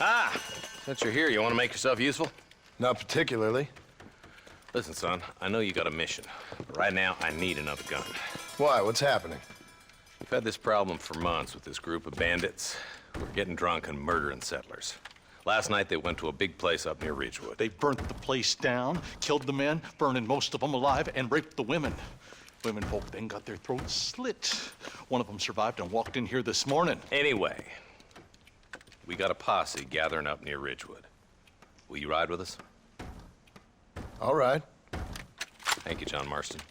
Ah, since you're here, you want to make yourself useful? Not particularly. Listen, son, I know you got a mission, but right now I need another gun. Why? What's happening? We've had this problem for months with this group of bandits who are getting drunk and murdering settlers. Last night they went to a big place up near Ridgewood. They burnt the place down, killed the men, burning most of them alive, and raped the women. Women folk then got their throats slit. One of them survived and walked in here this morning. Anyway, we got a posse gathering up near Ridgewood. Will you ride with us? All right. Thank you, John Marston.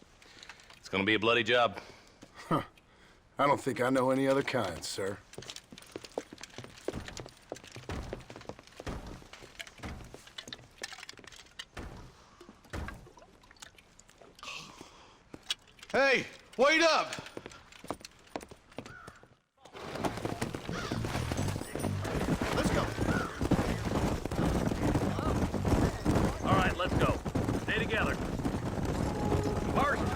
It's gonna be a bloody job. Huh. I don't think I know any other kind, sir. Hey, wait up! Let's go. All right, let's go. Stay together. Marston,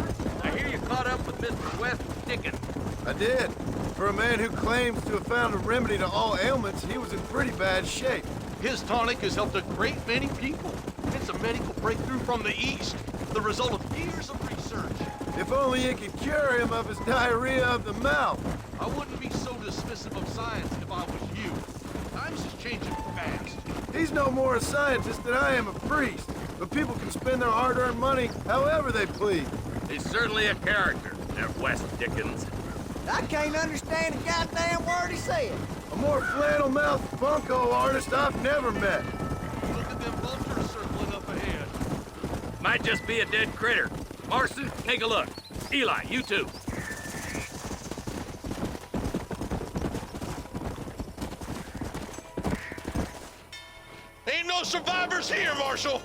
I hear you caught up with Mr. West Dickens. I did. For a man who claims to have found a remedy to all ailments, he was in pretty bad shape. His tonic has helped a great many people. It's a medical breakthrough from the East, the result of years of research. If only it could cure him of his diarrhea of the mouth. I wouldn't be so dismissive of science if I was you. Times is changing fast. He's no more a scientist than I am a priest. But people can spend their hard-earned money however they please. He's certainly a character, that West Dickens. I can't understand a goddamn word he said. A more flannel-mouthed bunko artist I've never met. Look at them vultures circling up ahead. Might just be a dead critter. Marston, take a look. Eli, you too. Ain't no survivors here, Marshal!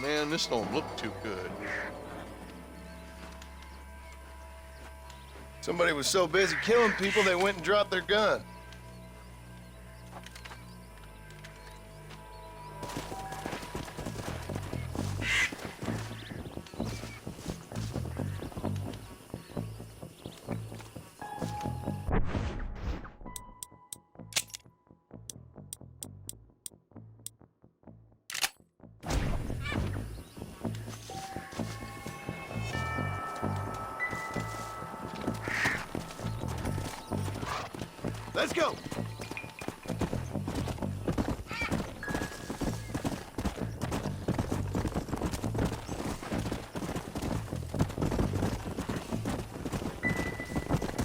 Man, this don't look too good. Somebody was so busy killing people they went and dropped their gun. Let's go!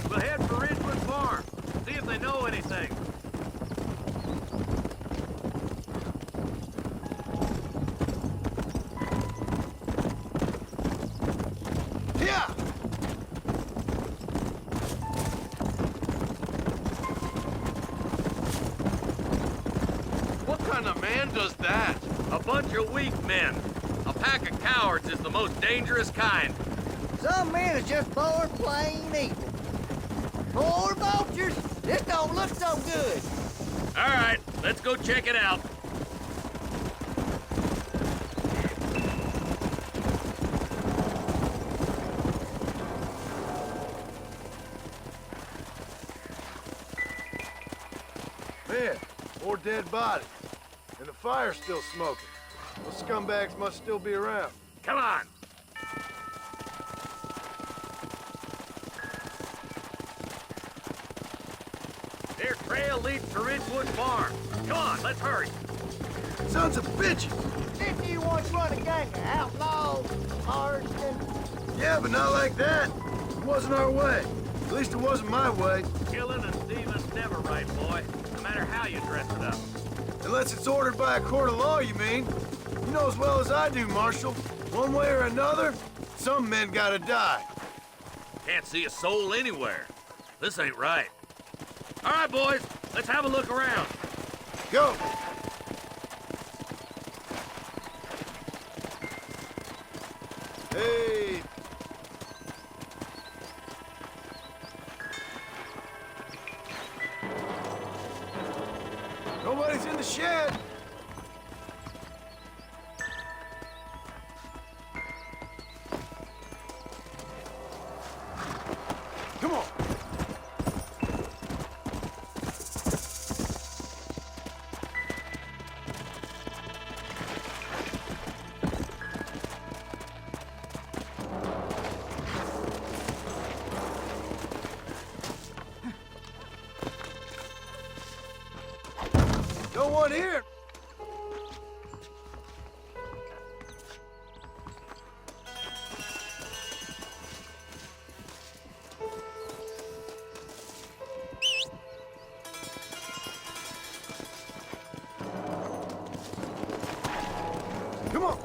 We'll head for Ridgewood Farm. See if they know anything. Yeah! What kind of man does that? A bunch of weak men. A pack of cowards is the most dangerous kind. Some men is just born plain evil. Poor vultures, this don't look so good. All right, let's go check it out. Man, more dead bodies. And the fire's still smoking. Those scumbags must still be around. Come on. Their trail leads to Ridgewood Farm. Come on, let's hurry. Sons of bitches! Didn't you once run a gang of outlaws, Marston? Yeah, but not like that. It wasn't our way. At least it wasn't my way. Killing and thieving's never right, boy. No matter how you dress it up. Unless it's ordered by a court of law, you mean? You know as well as I do, Marshal. One way or another, some men gotta die. Can't see a soul anywhere. This ain't right. All right, boys, let's have a look around. Go! Hey! Nobody's in the shed! Come on. No one here. Come on.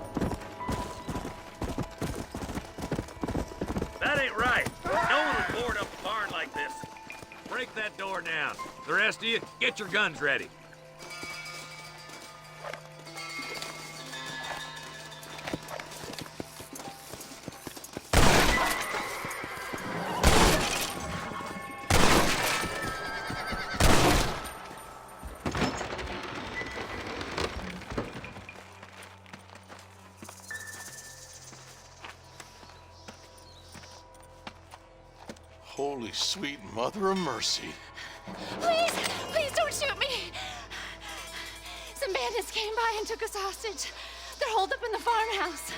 That ain't right. No one would board up a barn like this. Break that door down. The rest of you, get your guns ready. Holy sweet mother of mercy. Please, please don't shoot me. Some bandits came by and took us hostage. They're holed up in the farmhouse.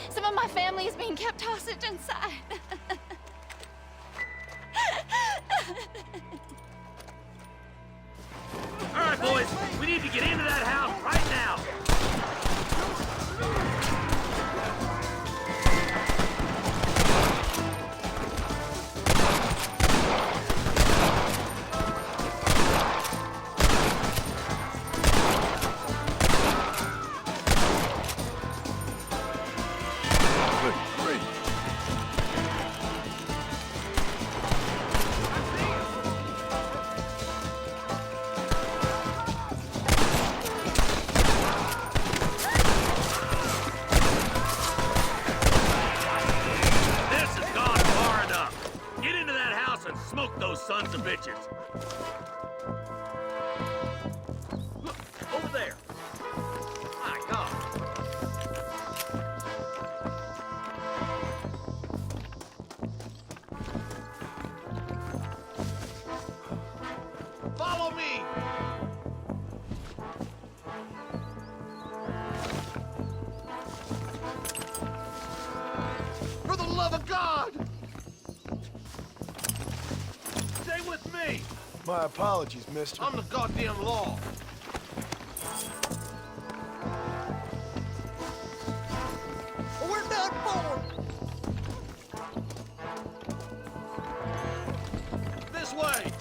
Some of my family is being kept hostage inside. All right, boys, we need to get into that house right now. Smoke those sons of bitches. Look, over there. My God. Follow me. For the love of God! With me. My apologies, mister. I'm the goddamn law. We're done for. This way.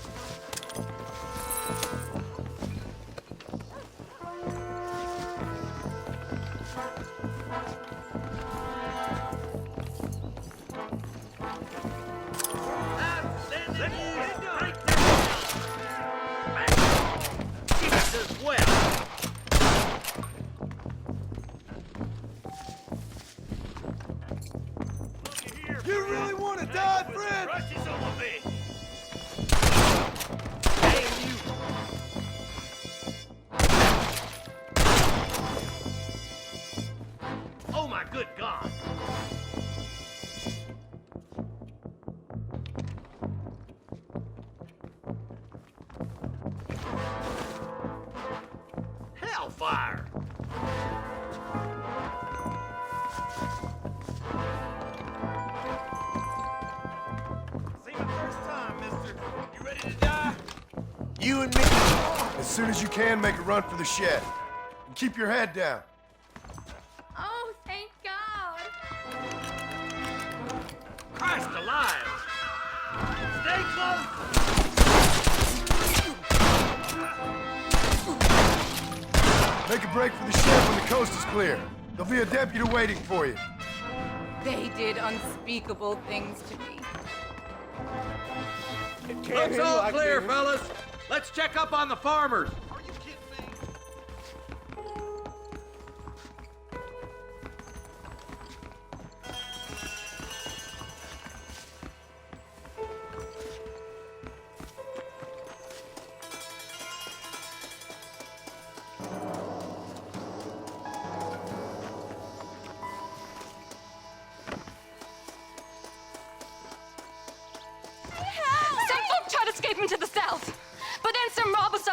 You really want to die, friend? Rusty's over me. Oh my good God. Hellfire. You and me. As soon as you can, make a run for the shed. And keep your head down. Oh, thank God. Christ alive. Stay close. Make a break for the shed when the coast is clear. There'll be a deputy waiting for you. They did unspeakable things to me. Looks all clear, fellas. Let's check up on the farmers. Are you kidding me?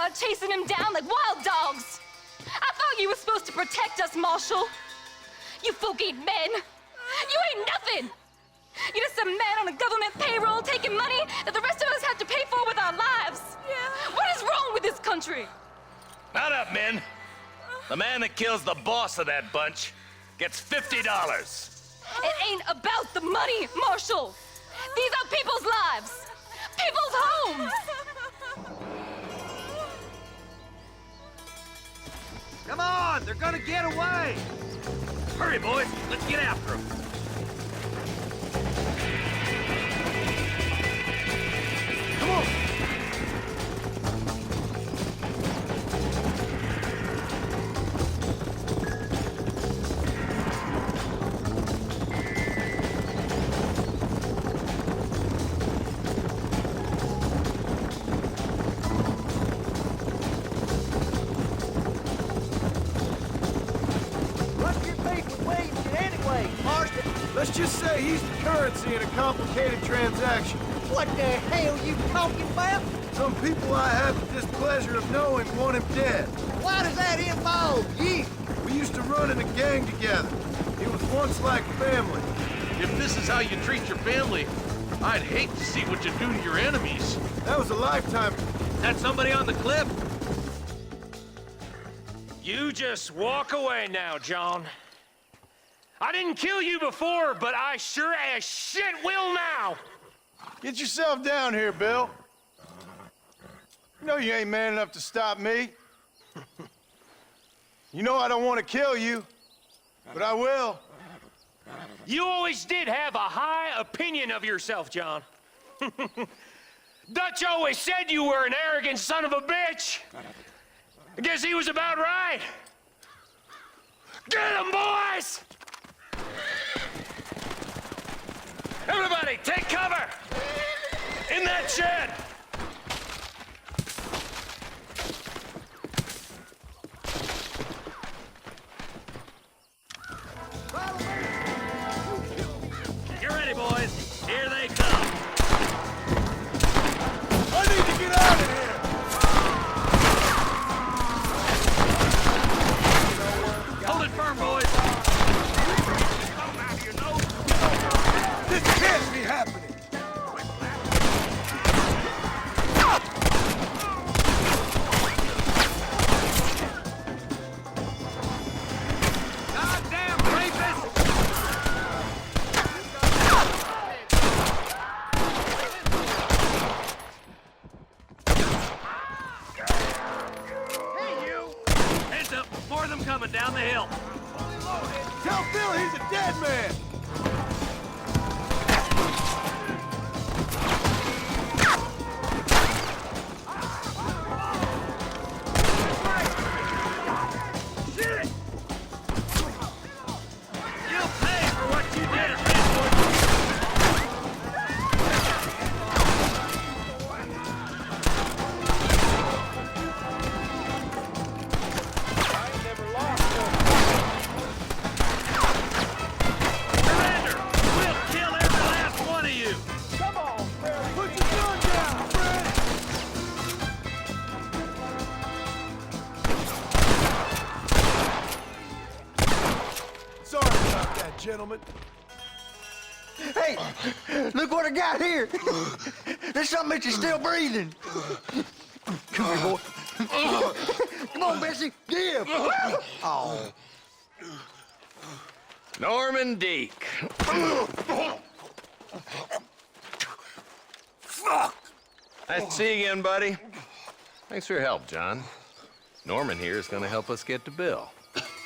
out chasing him down like wild dogs. I thought you were supposed to protect us, Marshal. You folk ain't men. You ain't nothing. You're just a man on a government payroll taking money that the rest of us have to pay for with our lives. Yeah. What is wrong with this country? Mount up, men. The man that kills the boss of that bunch gets $50. It ain't about the money, Marshal. These are people's lives, people's homes. Come on, they're gonna get away. Hurry, boys. Let's get after them. Come on! What's your beef with Williamson anyway, Marston? Let's just say he's the currency in a complicated transaction. What the hell you talking about? Some people I have the displeasure of knowing want him dead. Why does that involve you? We used to run in a gang together. It was once like family. If this is how you treat your family, I'd hate to see what you do to your enemies. That was a lifetime. That somebody on the cliff? You just walk away now, John. I didn't kill you before, but I sure as shit will now. Get yourself down here, Bill. You know you ain't man enough to stop me. You know I don't want to kill you, but I will. You always did have a high opinion of yourself, John. Dutch always said you were an arrogant son of a bitch. I guess he was about right. Get him, boys! Everybody, take cover! In that shed! Get ready, boys. Here they come. I need to get out of here! Hold it firm, boys. This can't be happening! Goddamn rapist! Hey, you! Hands up. More of them coming down the hill. Tell Phil he's a dead man! Shit! You'll pay for what you did at Ridgewood. Commander, we'll kill every last one of you. Come on, Fred! Put your gun down, Fred! Sorry about that, gentlemen. Hey, look what I got here. There's something that you're still breathing. Come here, boy. Come on, Bessie, give. Oh. Norman Deek. Fuck! Nice to see you again, buddy. Thanks for your help, John. Norman here is gonna help us get to Bill.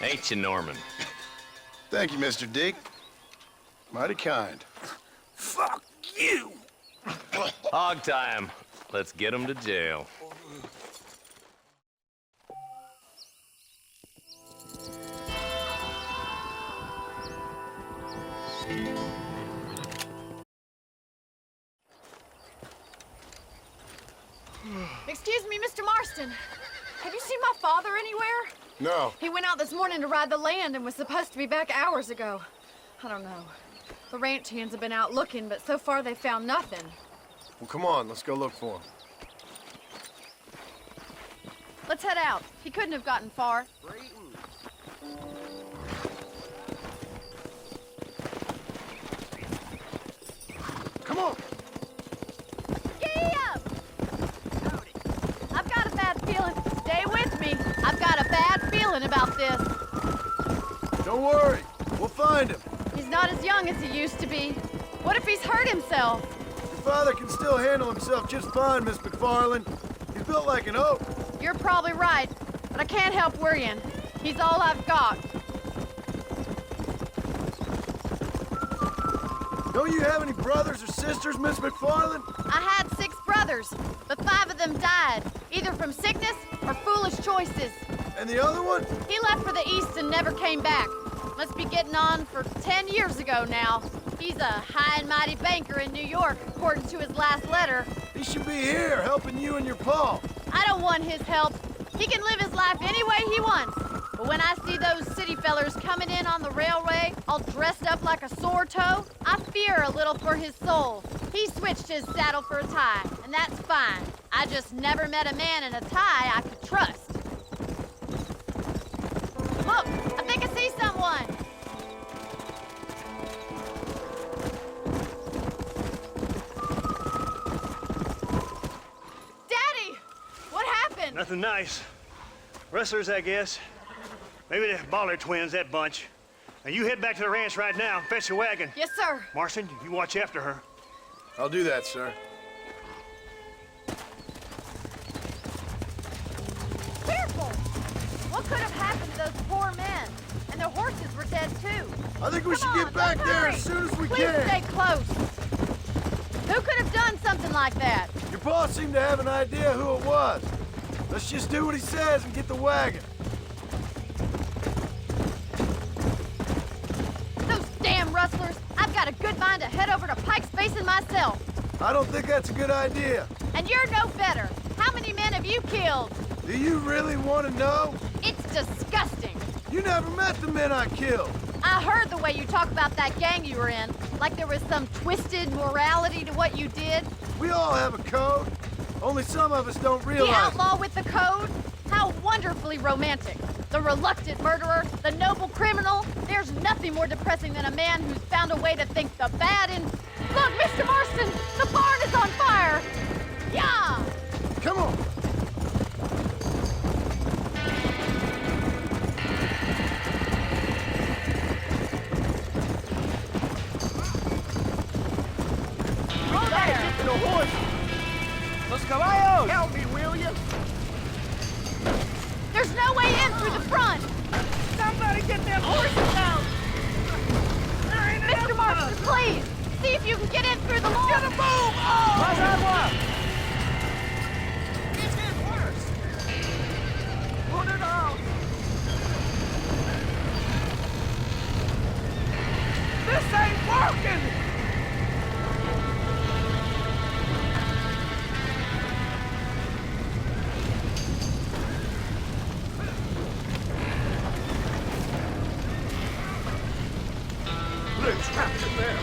Ain't you, Norman? Thank you, Mr. Dick. Mighty kind. Fuck you! Hog time. Let's get him to jail. Excuse me, Mr. Marston. Have you seen my father anywhere? No. He went out this morning to ride the land and was supposed to be back hours ago. I don't know. The ranch hands have been out looking, but so far they've found nothing. Well, come on, let's go look for him. Let's head out. He couldn't have gotten far. Come on! Giddy up! I've got a bad feeling. Stay with me. I've got a bad feeling about this. Don't worry. We'll find him. He's not as young as he used to be. What if he's hurt himself? Your father can still handle himself just fine, Miss MacFarlane. He's built like an oak. You're probably right, but I can't help worrying. He's all I've got. Don't you have any brothers or sisters, Miss MacFarlane? I had 6 brothers, but 5 of them died, either from sickness or foolish choices. And the other one? He left for the east and never came back. Must be getting on for 10 years ago now. He's a high and mighty banker in New York, according to his last letter. He should be here, helping you and your pa. I don't want his help. He can live his life any way he wants. But when I see those city fellers coming in on the railway, all dressed up like a sore toe, I fear a little for his soul. He switched his saddle for a tie, and that's fine. I just never met a man in a tie I could trust. Look, I think I see someone. Daddy, what happened? Nothing nice. Rustlers, I guess. Maybe the Baller twins, that bunch. Now you head back to the ranch right now and fetch the wagon. Yes, sir. Marston, you watch after her. I'll do that, sir. Careful! What could have happened to those poor men? And their horses were dead, too. I think we Come should on, get back let's there hurry. as soon as we Please can. stay close. Who could have done something like that? Your pa seemed to have an idea who it was. Let's just do what he says and get the wagon. Those damn rustlers! I've got a good mind to head over to Pike's Basin myself. I don't think that's a good idea. And you're no better. How many men have you killed? Do you really want to know? It's disgusting. You never met the men I killed. I heard the way you talk about that gang you were in, like there was some twisted morality to what you did. We all have a code. Only some of us don't The realize it. outlaw with the code? How wonderfully romantic. The reluctant murderer, the noble criminal. There's nothing more depressing than a man who's found a way to think the bad in... Look, Mr. Marston, the barn is on fire! Yeah! Come on. Go there! The horse! Los caballos! Help me, will you? There's no way in through the front! Somebody get them horses out! There ain't Mr. Marston, please! See if you can get in through the lawn! Get a boom! Oh! Pas à moi! It's getting worse. Put it out! This ain't working! They're trapped in there.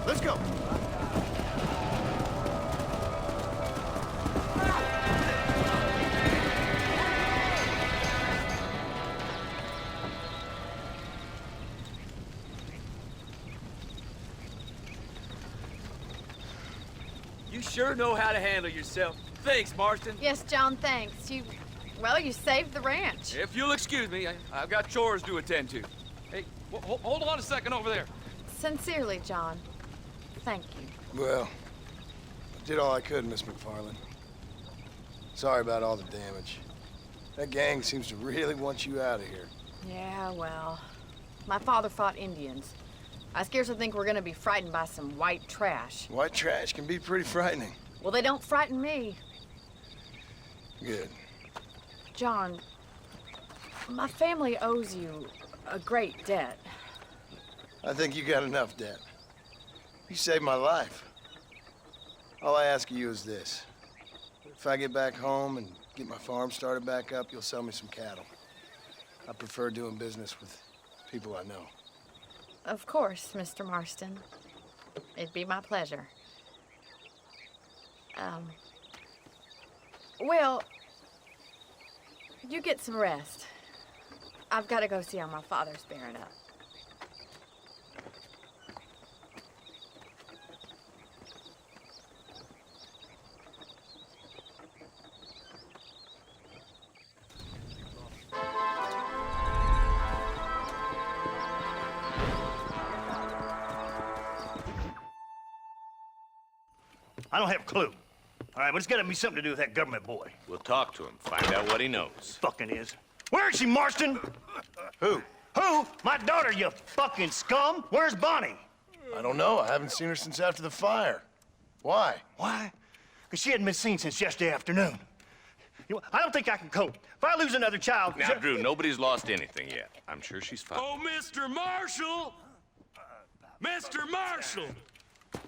Let's go. You sure know how to handle yourself. Thanks, Marston. Yes, John, thanks. You saved the ranch. If you'll excuse me, I've got chores to attend to. Hey, hold on a second over there. Sincerely, John. Thank you. Well, I did all I could, Miss MacFarlane. Sorry about all the damage. That gang seems to really want you out of here. Yeah, well, my father fought Indians. I scarcely think we're gonna be frightened by some white trash. White trash can be pretty frightening. Well, they don't frighten me. Good. John, my family owes you a great debt. I think you got enough debt. You saved my life. All I ask of you is this. If I get back home and get my farm started back up, you'll sell me some cattle. I prefer doing business with people I know. Of course, Mr. Marston. It'd be my pleasure. Well, you get some rest. I've got to go see how my father's bearing up. I don't have a clue. All right, but it's gotta be something to do with that government boy. We'll talk to him, find out what he knows. Fucking is. Where is she, Marston? Who? Who? My daughter, you fucking scum. Where's Bonnie? I don't know. I haven't seen her since after the fire. Why? Why? Because she hadn't been seen since yesterday afternoon. You know, I don't think I can cope. If I lose another child... Now, Drew, nobody's lost anything yet. I'm sure she's fine. Oh, Mr. Marshall! Mr. Marshall!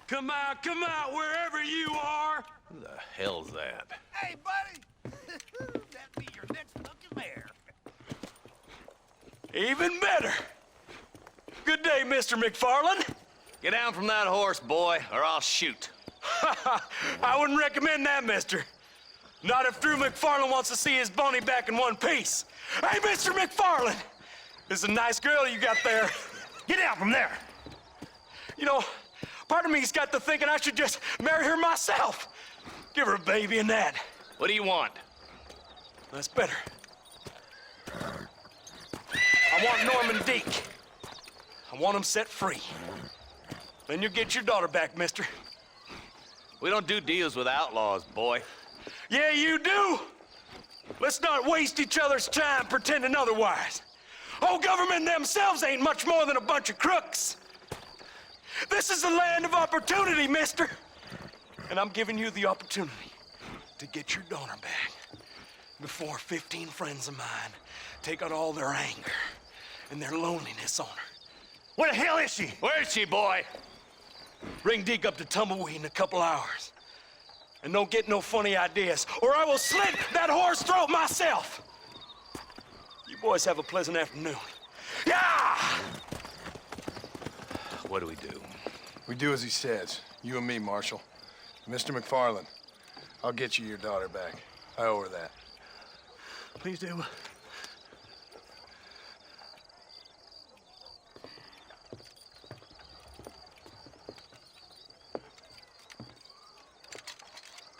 Come out, wherever you are! Who the hell's that? Hey, buddy! That'd be your next fucking mayor. Even better! Good day, Mr. MacFarlane. Get down from that horse, boy, or I'll shoot. I wouldn't recommend that, mister. Not if Drew MacFarlane wants to see his Bonnie back in one piece. Hey, Mr. MacFarlane! This is a nice girl you got there. Get out from there! You know, part of me's got to thinking I should just marry her myself. Give her a baby and that. What do you want? That's better. I want Norman Deek. I want him set free. Then you'll get your daughter back, mister. We don't do deals with outlaws, boy. Yeah, you do. Let's not waste each other's time pretending otherwise. Oh, government themselves ain't much more than a bunch of crooks. This is the land of opportunity, mister. And I'm giving you the opportunity to get your daughter back before 15 friends of mine take out all their anger and their loneliness on her. Where the hell is she? Where is she, boy? Bring Deke up to Tumbleweed in a couple hours. And don't get no funny ideas, or I will slit that whore's throat myself. You boys have a pleasant afternoon. Yeah! What do we do? We do as he says. You and me, Marshal. Mr. MacFarlane, I'll get you your daughter back. I owe her that. Please do.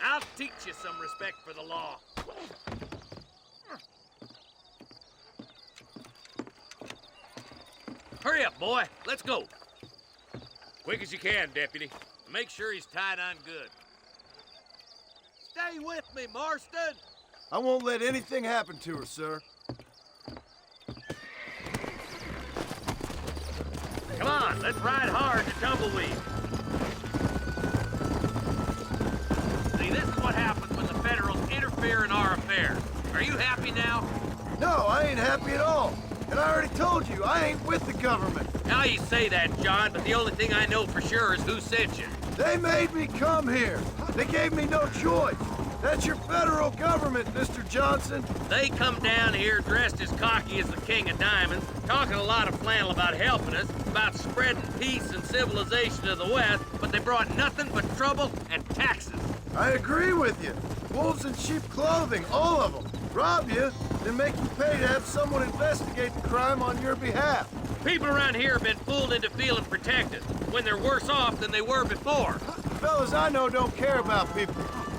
I'll teach you some respect for the law. Hurry up, boy. Let's go. Quick as you can, Deputy. Make sure he's tied on good. Stay with me, Marston. I won't let anything happen to her, sir. Come on, let's ride hard to Tumbleweed. See, this is what happens when the Federals interfere in our affairs. Are you happy now? No, I ain't happy at all. And I already told you, I ain't with the government. Now you say that, John, but the only thing I know for sure is who sent you. They made me come here. They gave me no choice. That's your federal government, Mr. Johnson. They come down here dressed as cocky as the King of Diamonds, talking a lot of flannel about helping us, about spreading peace and civilization to the West, but they brought nothing but trouble and taxes. I agree with you. Wolves in sheep clothing, all of them. Rob you, then make you pay to have someone investigate the crime on your behalf. People around here have been fooled into feeling protected, when they're worse off than they were before. Fellas I know don't care about people.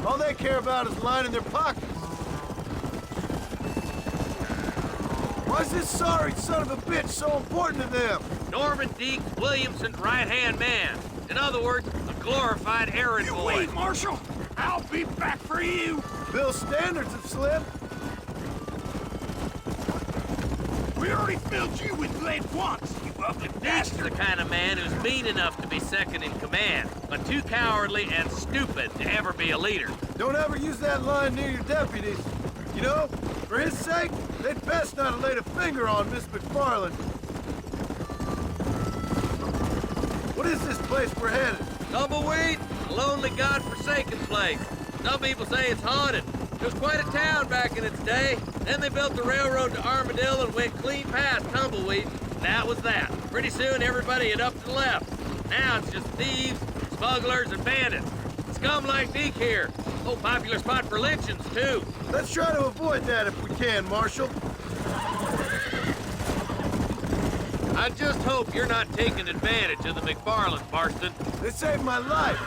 All they care about is lining their pockets. Why's this sorry son of a bitch so important to them? Norman Deke Williamson's right-hand man. In other words, a glorified errand boy. Wait, Marshal! I'll be back for you! Bill's standards have slipped. We already filled you with lead once, you ugly Deke's bastard! the kind of man who's mean enough to be second in command, but too cowardly and stupid to ever be a leader. Don't ever use that line near your deputies. You know, for his sake, they'd best not have laid a finger on Miss MacFarlane. What is this place we're headed? Tumbleweed, a lonely, godforsaken place. Some people say it's haunted. It was quite a town back in its day. Then they built the railroad to Armadillo and went clean past Tumbleweed. That was that. Pretty soon everybody had up and left. Now it's just thieves, smugglers, and bandits. Scum like Deke here. Oh, popular spot for lynchings, too. Let's try to avoid that if we can, Marshal. I just hope you're not taking advantage of the MacFarlanes, Marston. They saved my life.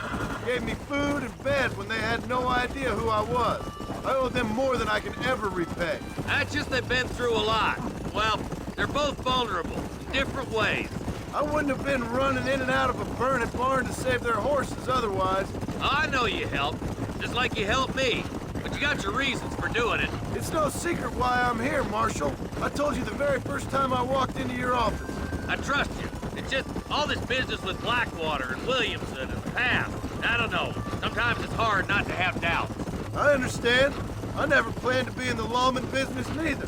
Gave me food and bed when they had no idea who I was. I owe them more than I can ever repay. That's just they've been through a lot. Well, they're both vulnerable in different ways. I wouldn't have been running in and out of a burning barn to save their horses otherwise. I know you helped, just like you helped me. But you got your reasons for doing it. It's no secret why I'm here, Marshal. I told you the very first time I walked into your office. I trust you. It's just all this business with Blackwater and Williamson and the past. I don't know. Sometimes it's hard not to have doubts. I understand. I never planned to be in the lawman business neither.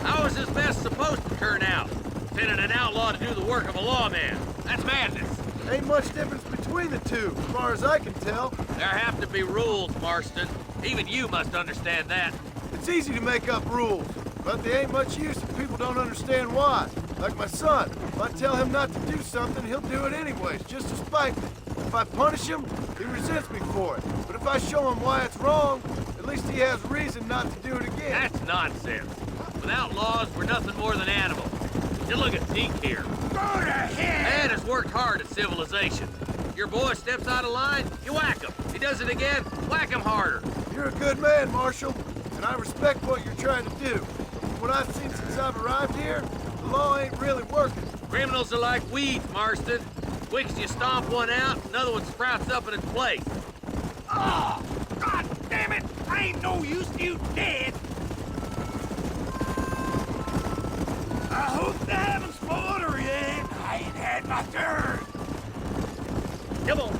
How is this mess supposed to turn out? Sending an outlaw to do the work of a lawman. That's madness. Ain't much difference between the two, as far as I can tell. There have to be rules, Marston. Even you must understand that. It's easy to make up rules, but they ain't much use if people don't understand why. Like my son. If I tell him not to do something, he'll do it anyways, just to spite me. If I punish him, he resents me for it. But if I show him why it's wrong, at least he has reason not to do it again. That's nonsense. Without laws, we're nothing more than animals. Just look at Deke here. Go to hell! Man has worked hard at civilization. Your boy steps out of line, you whack him. He does it again, whack him harder. You're a good man, Marshal, and I respect what you're trying to do. From what I've seen since I've arrived here, the law ain't really working. Criminals are like weeds, Marston. Quick as you stomp one out, another one sprouts up in its place. Oh, God damn it! I ain't no use to you dead! I hope they haven't spoiled her yet. I ain't had my turn. Come on.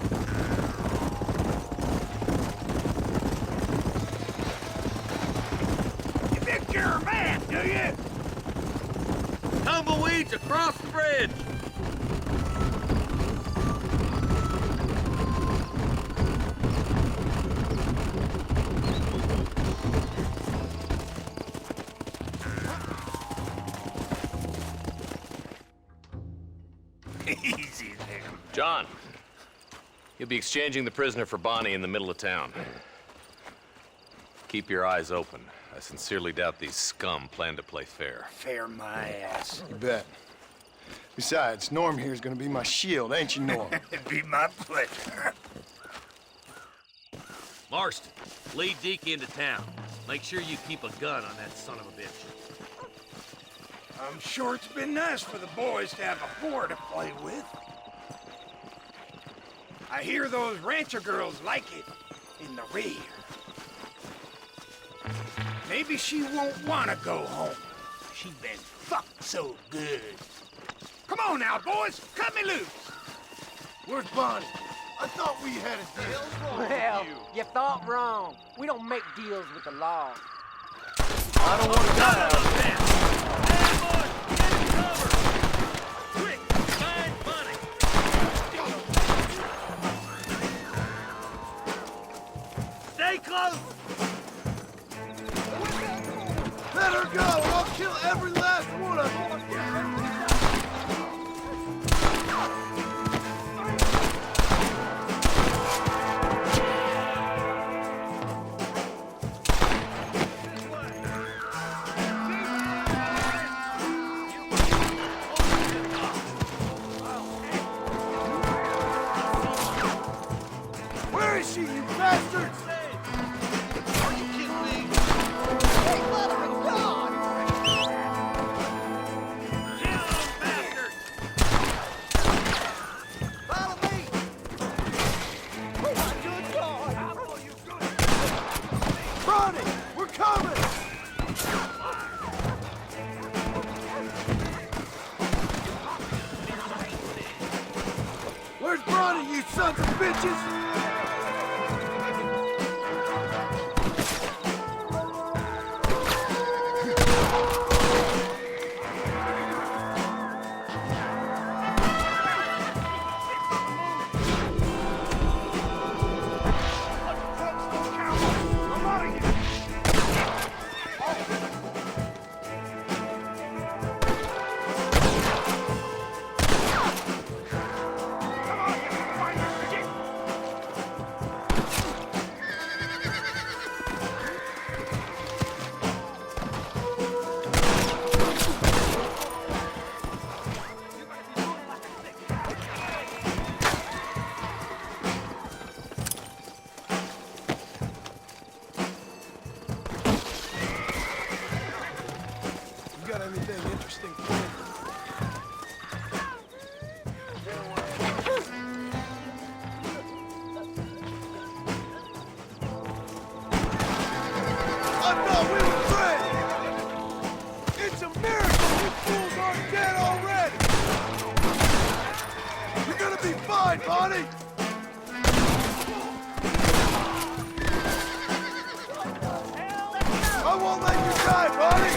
You think you're a man, do you? Tumbleweeds across the bridge. Easy there. John, you'll be exchanging the prisoner for Bonnie in the middle of town. Keep your eyes open. I sincerely doubt these scum plan to play fair. Fair my ass. You bet. Besides, Norm here's gonna be my shield, ain't you, Norm? It'd be my pleasure. Marston, lead Deke into town. Make sure you keep a gun on that son of a bitch. I'm sure it's been nice for the boys to have a boar to play with. I hear those rancher girls like it in the rear. Maybe she won't want to go home. She's been fucked so good. Come on now, boys. Cut me loose. Where's Bonnie? I thought we had a deal. Well, you thought wrong. We don't make deals with the law. I don't want to die. on it, you sons of bitches! Anything interesting for me? I thought we were friends! It's a miracle you fools aren't dead already! You're gonna be fine, Bonnie! I won't let you die, Bonnie!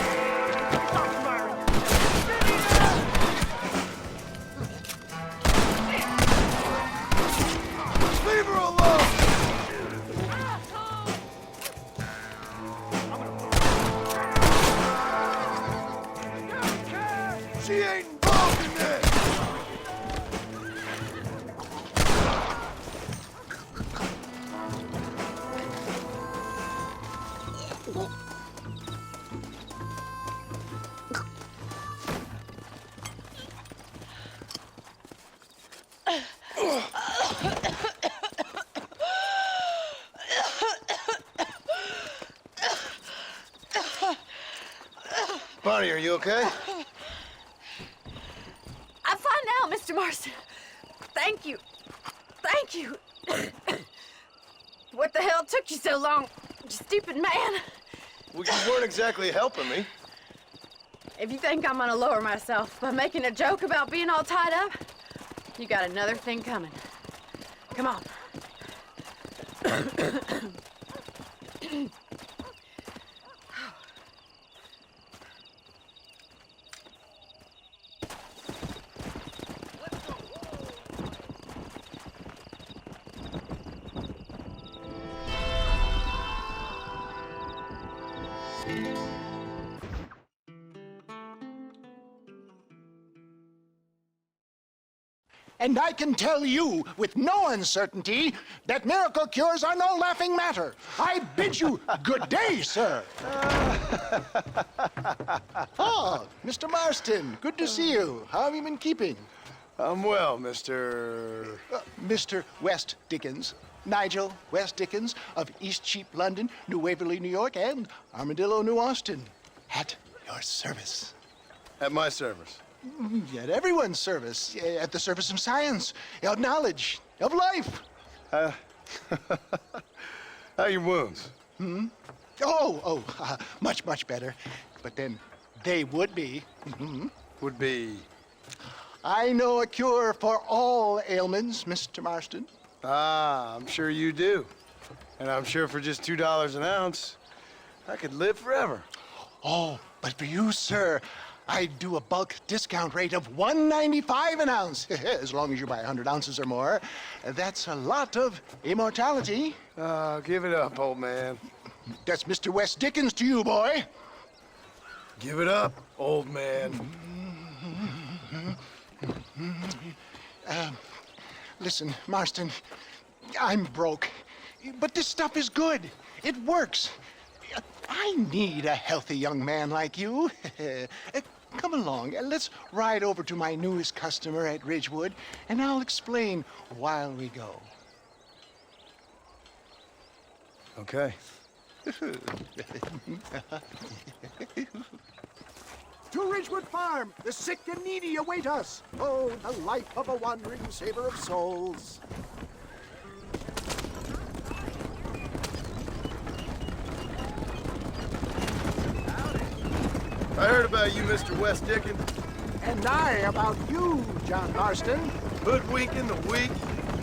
Leave her alone! She ain't involved in this! Bonnie, are you okay? I'm fine now, Mr. Marston. Thank you. Thank you. What the hell took you so long, you stupid man? Well, you weren't exactly helping me. If you think I'm gonna lower myself by making a joke about being all tied up, you got another thing coming. Come on. And I can tell you with no uncertainty that miracle cures are no laughing matter. I bid you good day, sir. Oh, Mr. Marston, good to see you. How have you been keeping? I'm well, Mr. Mr. West Dickens. Nigel West Dickens of East Cheap, London, New Waverly, New York, and Armadillo, New Austin. At your service. At my service. At everyone's service. At the service of science, of knowledge, of life. How are your wounds? Much, much better. But then they would be. Would be? I know a cure for all ailments, Mr. Marston. Ah, I'm sure you do. And I'm sure for just $2 an ounce, I could live forever. Oh, but for you, sir, I'd do a bulk discount rate of $1.95 an ounce, as long as you buy 100 ounces or more. That's a lot of immortality. Give it up, old man. That's Mr. West Dickens to you, boy. Give it up, old man. Listen, Marston, I'm broke, but this stuff is good. It works. I need a healthy young man like you. Come along, let's ride over to my newest customer at Ridgewood, and I'll explain while we go. Okay. To Ridgewood Farm, the sick and needy await us. Oh, the life of a wandering saver of souls. I heard about you, Mr. West Dickens. and I about you, John Marston. Hoodwinking the weak,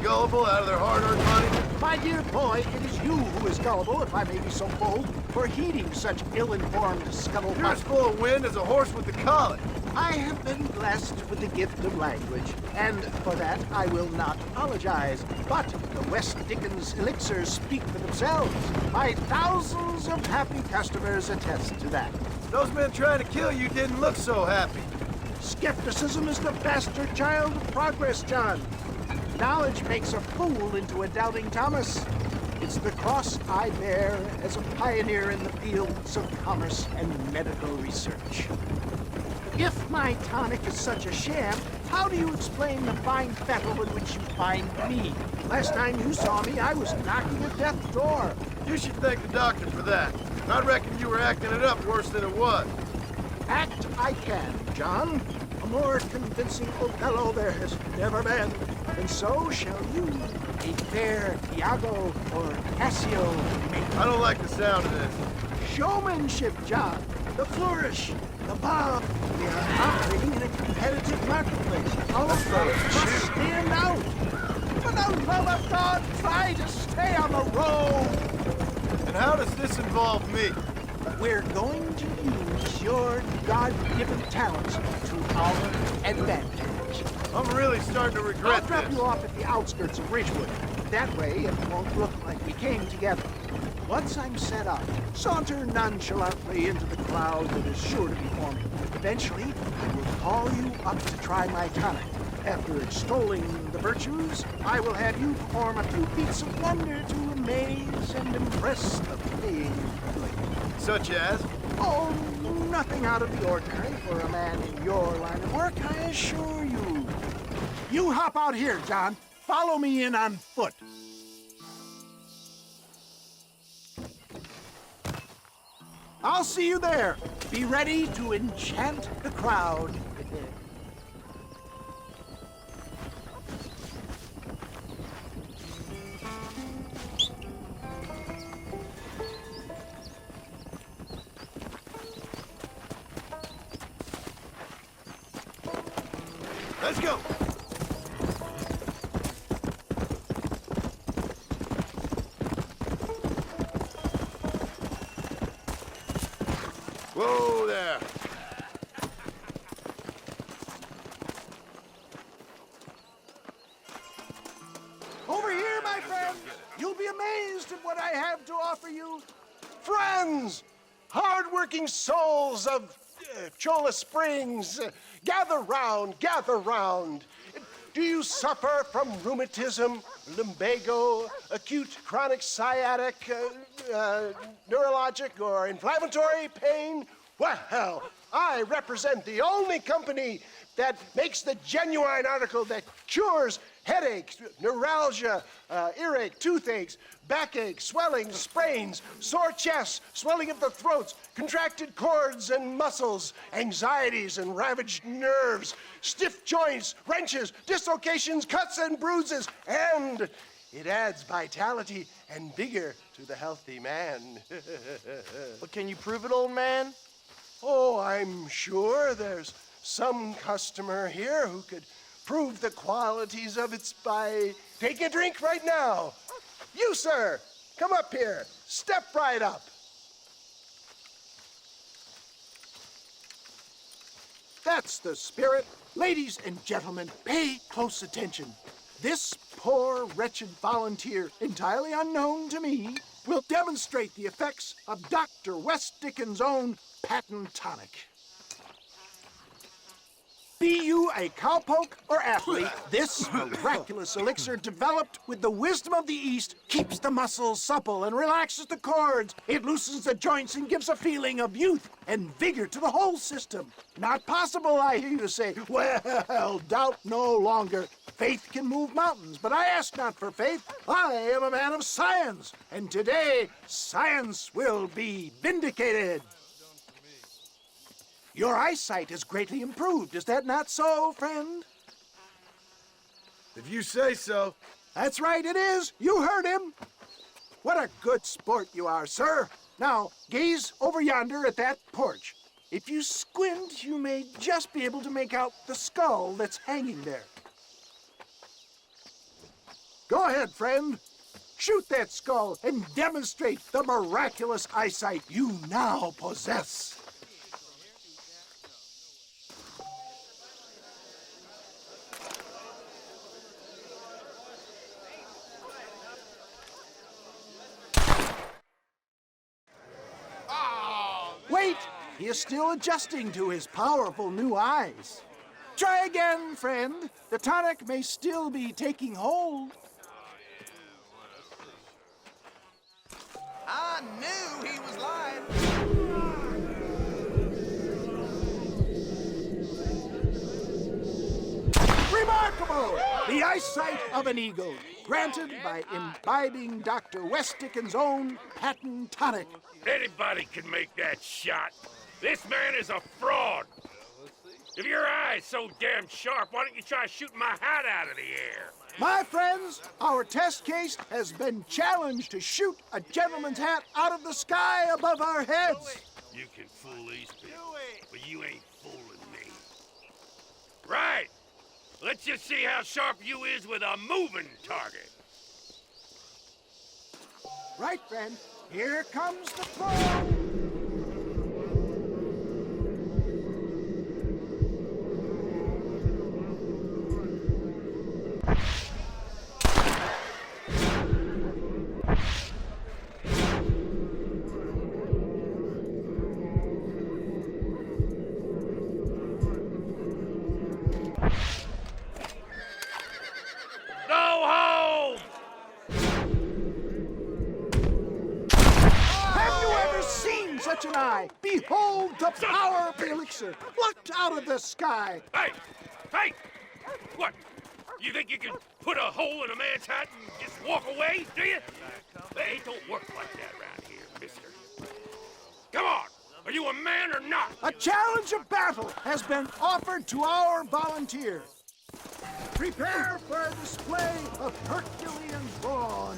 gullible out of their hard-earned money. My dear boy, it is you who is gullible, if I may be so bold, for heeding such ill-informed You're scuttlebutt. as full of wind as a horse with the colic. I have been blessed with the gift of language, and for that I will not apologize. But the West Dickens elixirs speak for themselves. My thousands of happy customers attest to that. Those men trying to kill you didn't look so happy. Skepticism is the bastard child of progress, John. Knowledge makes a fool into a doubting Thomas. It's the cross I bear as a pioneer in the fields of commerce and medical research. If my tonic is such a sham, how do you explain the fine fettle in which you find me? Last time you saw me, I was knocking at death's door. You should thank the doctor for that. I reckon you were acting it up worse than it was. Act I can, John. A more convincing Othello there has never been. And so shall you, a fair Iago or Cassio make. I don't like the sound of this. Showmanship, John. The flourish, the bob. We are operating in a competitive marketplace. All of those must stand out. For the love of God, try to stay on the road. And how does this involve me? We're going to use your God-given talents to our advantage. I'm really starting to regret I'll drop this. you off at the outskirts of Ridgewood. That way, it won't look like we came together. Once I'm set up, saunter nonchalantly into the crowd that is sure to be forming. Eventually, I will call you up to try my tonic. After extolling the virtues, I will have you perform a few feats of wonder to amaze and impress the paying public. Such as? Oh, nothing out of the ordinary for a man in your line of work, I assure you. You hop out here, John. Follow me in on foot. I'll see you there. Be ready to enchant the crowd. Let's go. Whoa there. Over here, my friend. You'll be amazed at what I have to offer you. Friends, hard-working souls of Cholla Springs, gather round, gather round. Do you suffer from rheumatism, lumbago, acute chronic sciatic, neurologic, or inflammatory pain? Well, I represent the only company that makes the genuine article that cures headaches, neuralgia, earache, toothaches, backache, swelling, sprains, sore chests, swelling of the throats, contracted cords and muscles, anxieties and ravaged nerves, stiff joints, wrenches, dislocations, cuts and bruises, and it adds vitality and vigor to the healthy man. But can you prove it, old man? Oh, I'm sure there's some customer here who could prove the qualities of it by taking a drink right now. You, sir, come up here. Step right up. That's the spirit. Ladies and gentlemen, pay close attention. This poor, wretched volunteer, entirely unknown to me, will demonstrate the effects of Dr. West Dickens' own patent tonic. Be you a cowpoke or athlete, this miraculous elixir developed with the wisdom of the East keeps the muscles supple and relaxes the cords. It loosens the joints and gives a feeling of youth and vigor to the whole system. Not possible, I hear you say. Well, doubt no longer. Faith can move mountains, but I ask not for faith. I am a man of science, and today science will be vindicated. Your eyesight has greatly improved. Is that not so, friend? If you say so. That's right, it is. You heard him. What a good sport you are, sir. Now, gaze over yonder at that porch. If you squint, you may just be able to make out the skull that's hanging there. Go ahead, friend. Shoot that skull and demonstrate the miraculous eyesight you now possess. Wait! He is still adjusting to his powerful new eyes. Try again, friend. The tonic may still be taking hold. I knew he was lying. Remarkable! The eyesight of an eagle, granted by imbibing Dr. Westickens' own patent tonic. Anybody can make that shot. This man is a fraud. If your eye's so damn sharp, why don't you try shooting my hat out of the air? My friends, our test case has been challenged to shoot a gentleman's hat out of the sky above our heads. You can fool these people, but you ain't fooling me. Right. Let's just see how sharp you is with a moving target. Right, friend. Here comes the pro. Such an eye. Behold the power of the elixir, plucked out of the sky. Hey! Hey! What? You think you can put a hole in a man's hat and just walk away, do you? Hey, it don't work like that around here, mister. Come on! Are you a man or not? A challenge of battle has been offered to our volunteer. Prepare for a display of Herculean brawn.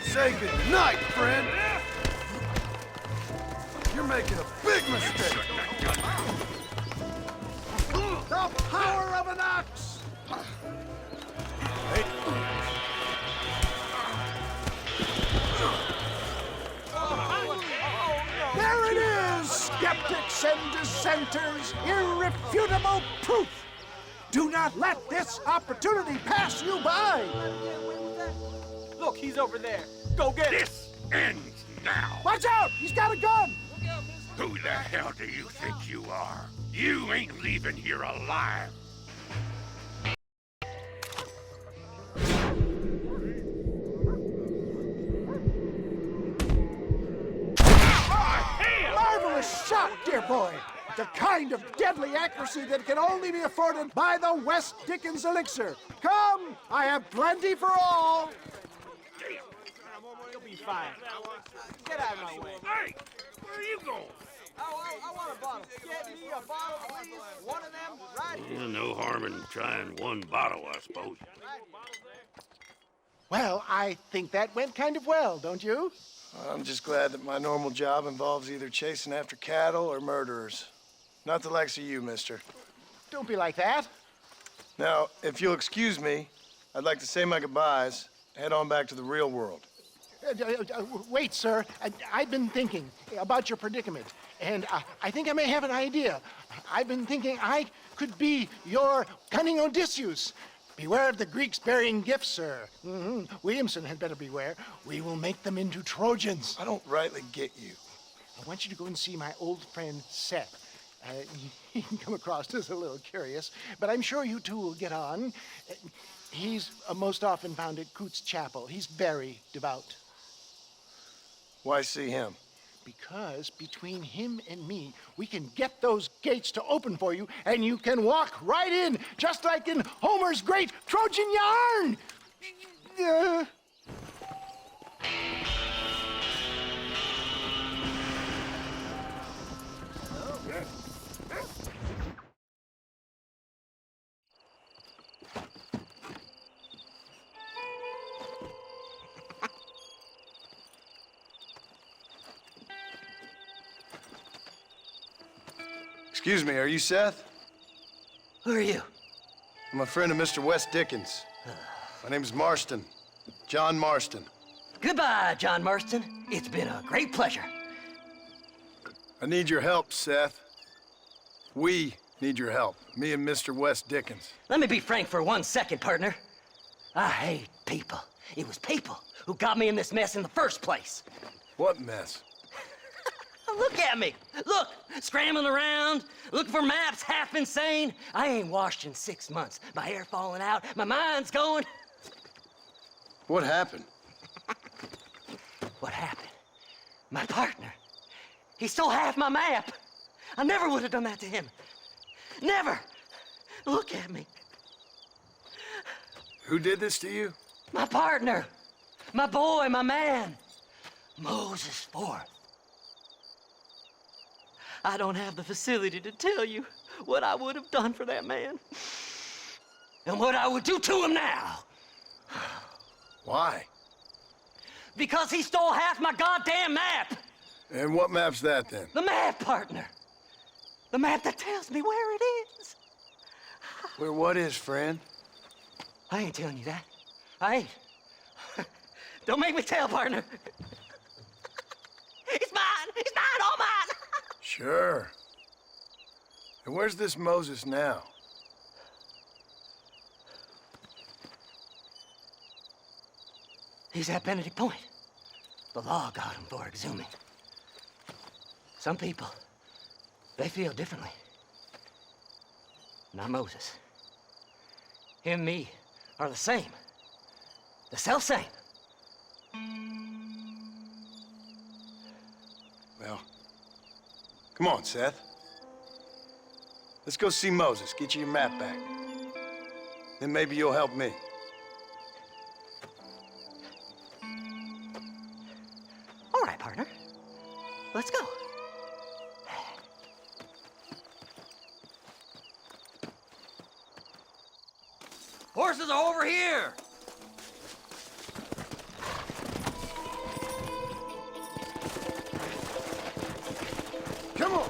Say goodnight, friend. You're making a big mistake. The power of an ox. There it is, skeptics and dissenters, irrefutable proof. Do not let this opportunity pass you by. Look, he's over there. Go get him. This ends now. Watch out! He's got a gun! Who the hell do you think you are? You ain't leaving here alive. Marvelous shot, dear boy. The kind of deadly accuracy that can only be afforded by the West Dickens elixir. Come, I have plenty for all. You'll be fine. Get out of my way. Hey, where are you going? I want a bottle. Get me a bottle, please. One of them, right here. No harm in trying one bottle, I suppose. Well, I think that went kind of well, don't you? I'm just glad that my normal job involves either chasing after cattle or murderers. Not the likes of you, mister. Don't be like that. Now, if you'll excuse me, I'd like to say my goodbyes, head on back to the real world. Wait, sir. I've been thinking about your predicament, and I think I may have an idea. I've been thinking I could be your cunning Odysseus. Beware of the Greeks bearing gifts, sir. Williamson had better beware. We will make them into Trojans. I don't rightly get you. I want you to go and see my old friend Seth. He can come across as a little curious, but I'm sure you two will get on. He's most often found at Coots Chapel. He's very devout. Why see him? Because between him and me, we can get those gates to open for you, and you can walk right in, just like in Homer's great Trojan yarn. Excuse me, are you Seth? Who are you? I'm a friend of Mr. Wes Dickens. My name's Marston. John Marston. Goodbye, John Marston. It's been a great pleasure. I need your help, Seth. We need your help. Me and Mr. Wes Dickens. Let me be frank for 1 second, partner. I hate people. It was people who got me in this mess in the first place. What mess? Look at me. Look, scrambling around, looking for maps, half insane. I ain't washed in 6 months. My hair falling out, my mind's going. What happened? What happened? My partner. He stole half my map. I never would have done that to him. Never. Look at me. Who did this to you? My partner. My boy, my man. Moses Forth. I don't have the facility to tell you what I would have done for that man. And what I would do to him now. Why? Because he stole half my goddamn map. And what map's that, then? The map, partner. The map that tells me where it is. Where what is, friend? I ain't telling you that. I ain't. Don't make me tell, partner. It's mine! It's mine! All mine! Sure. And where's this Moses now? He's at Benedict Point. The law got him for exhuming. Some people, they feel differently. Not Moses. Him and me are the same. The self-same. Well, come on, Seth. Let's go see Moses, get you your map back. Then maybe you'll help me. All right, partner. Let's go. Horses are over here! Come on!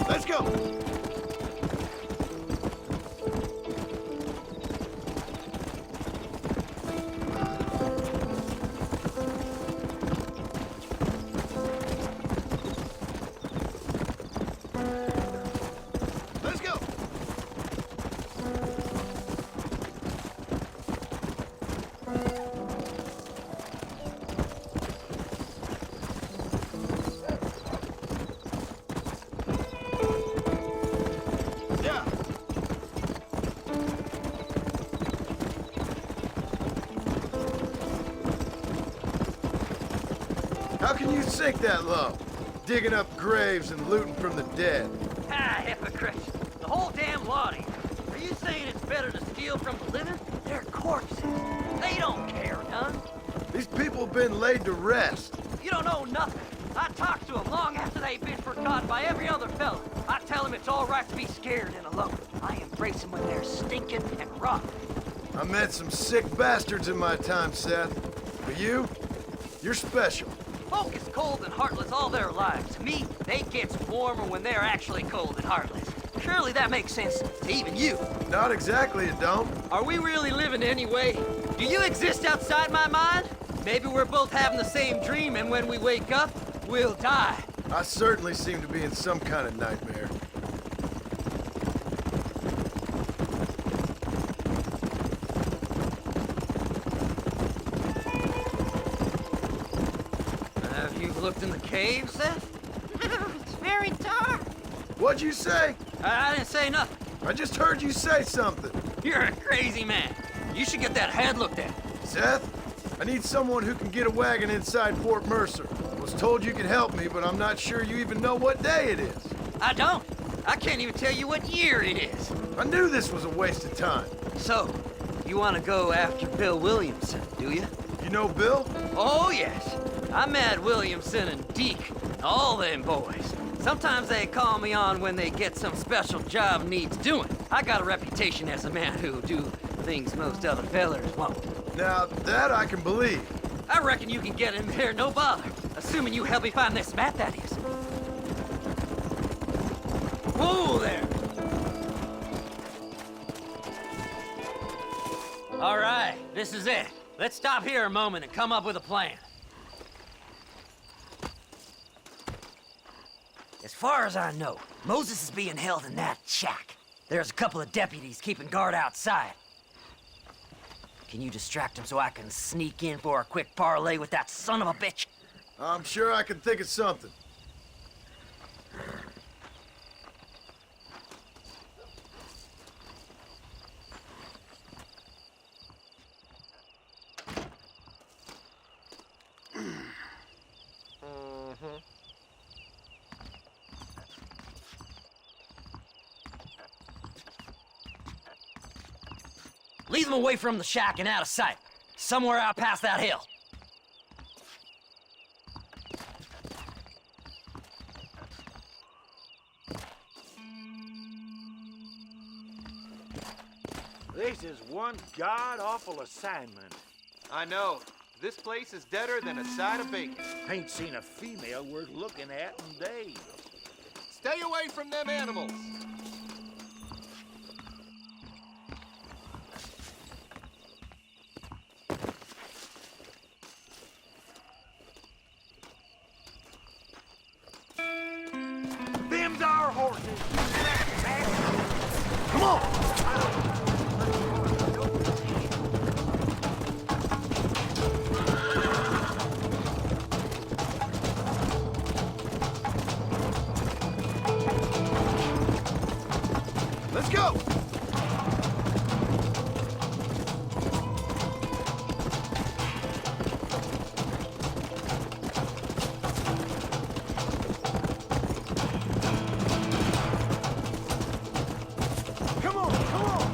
Let's go! Let's go! Yeah. How can you sink that low? Digging up graves and looting from the dead. Ah, hypocrite. The whole damn lot of you. Are you saying it's better to steal from the living? They're corpses. They don't care none. These people have been laid to rest. You don't know nothing. I talk to them long after they've been forgotten by every other fella. I tell them it's all right to be scared and alone. I embrace them when they're stinking and rotten. I met some sick bastards in my time, Seth. But you're special. Folk is cold and heartless all their lives. To me, they get warmer when they're actually cold and heartless. Surely that makes sense to even you. Not exactly, it don't. Are we really living anyway? Do you exist outside my mind? Maybe we're both having the same dream, and when we wake up, we'll die. I certainly seem to be in some kind of nightmare. Have you looked in the cave, Seth? It's very dark. What'd you say? I didn't say nothing. I just heard you say something. You're a crazy man. You should get that head looked at. Seth, I need someone who can get a wagon inside Fort Mercer. I was told you could help me, but I'm not sure you even know what day it is. I don't. I can't even tell you what year it is. I knew this was a waste of time. So, you want to go after Bill Williamson, do you? You know Bill? Oh, yes. I met Williamson and Deke, all them boys. Sometimes they call me on when they get some special job needs doing. I got a reputation as a man who'll do things most other fellers won't. Now, that I can believe. I reckon you can get in there no bother. Assuming you help me find this map, that is. Whoa there! All right, this is it. Let's stop here a moment and come up with a plan. As far as I know, Moses is being held in that shack. There's a couple of deputies keeping guard outside. Can you distract him so I can sneak in for a quick parlay with that son of a bitch? I'm sure I can think of something. Lead them away from the shack and out of sight. Somewhere out past that hill. This is one god-awful assignment. I know. This place is deader than a side of bacon. Ain't seen a female worth looking at in days. Stay away from them animals. Them's our horses. Come on! Let's go! Come on, come on!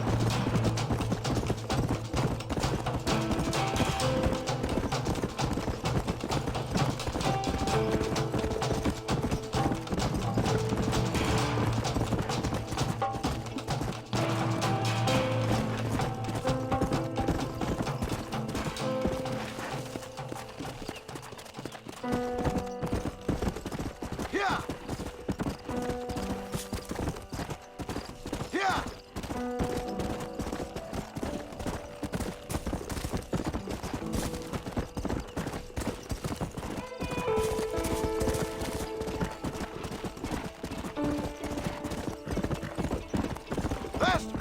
Yeah! Yeah! Faster!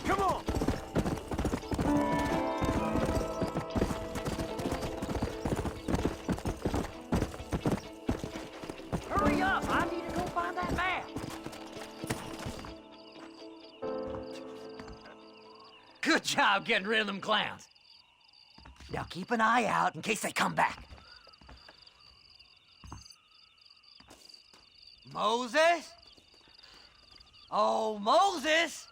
Come on! Hurry up! I need to go find that map. Good job getting rid of them clowns. Now keep an eye out in case they come back. Moses? Oh, Moses!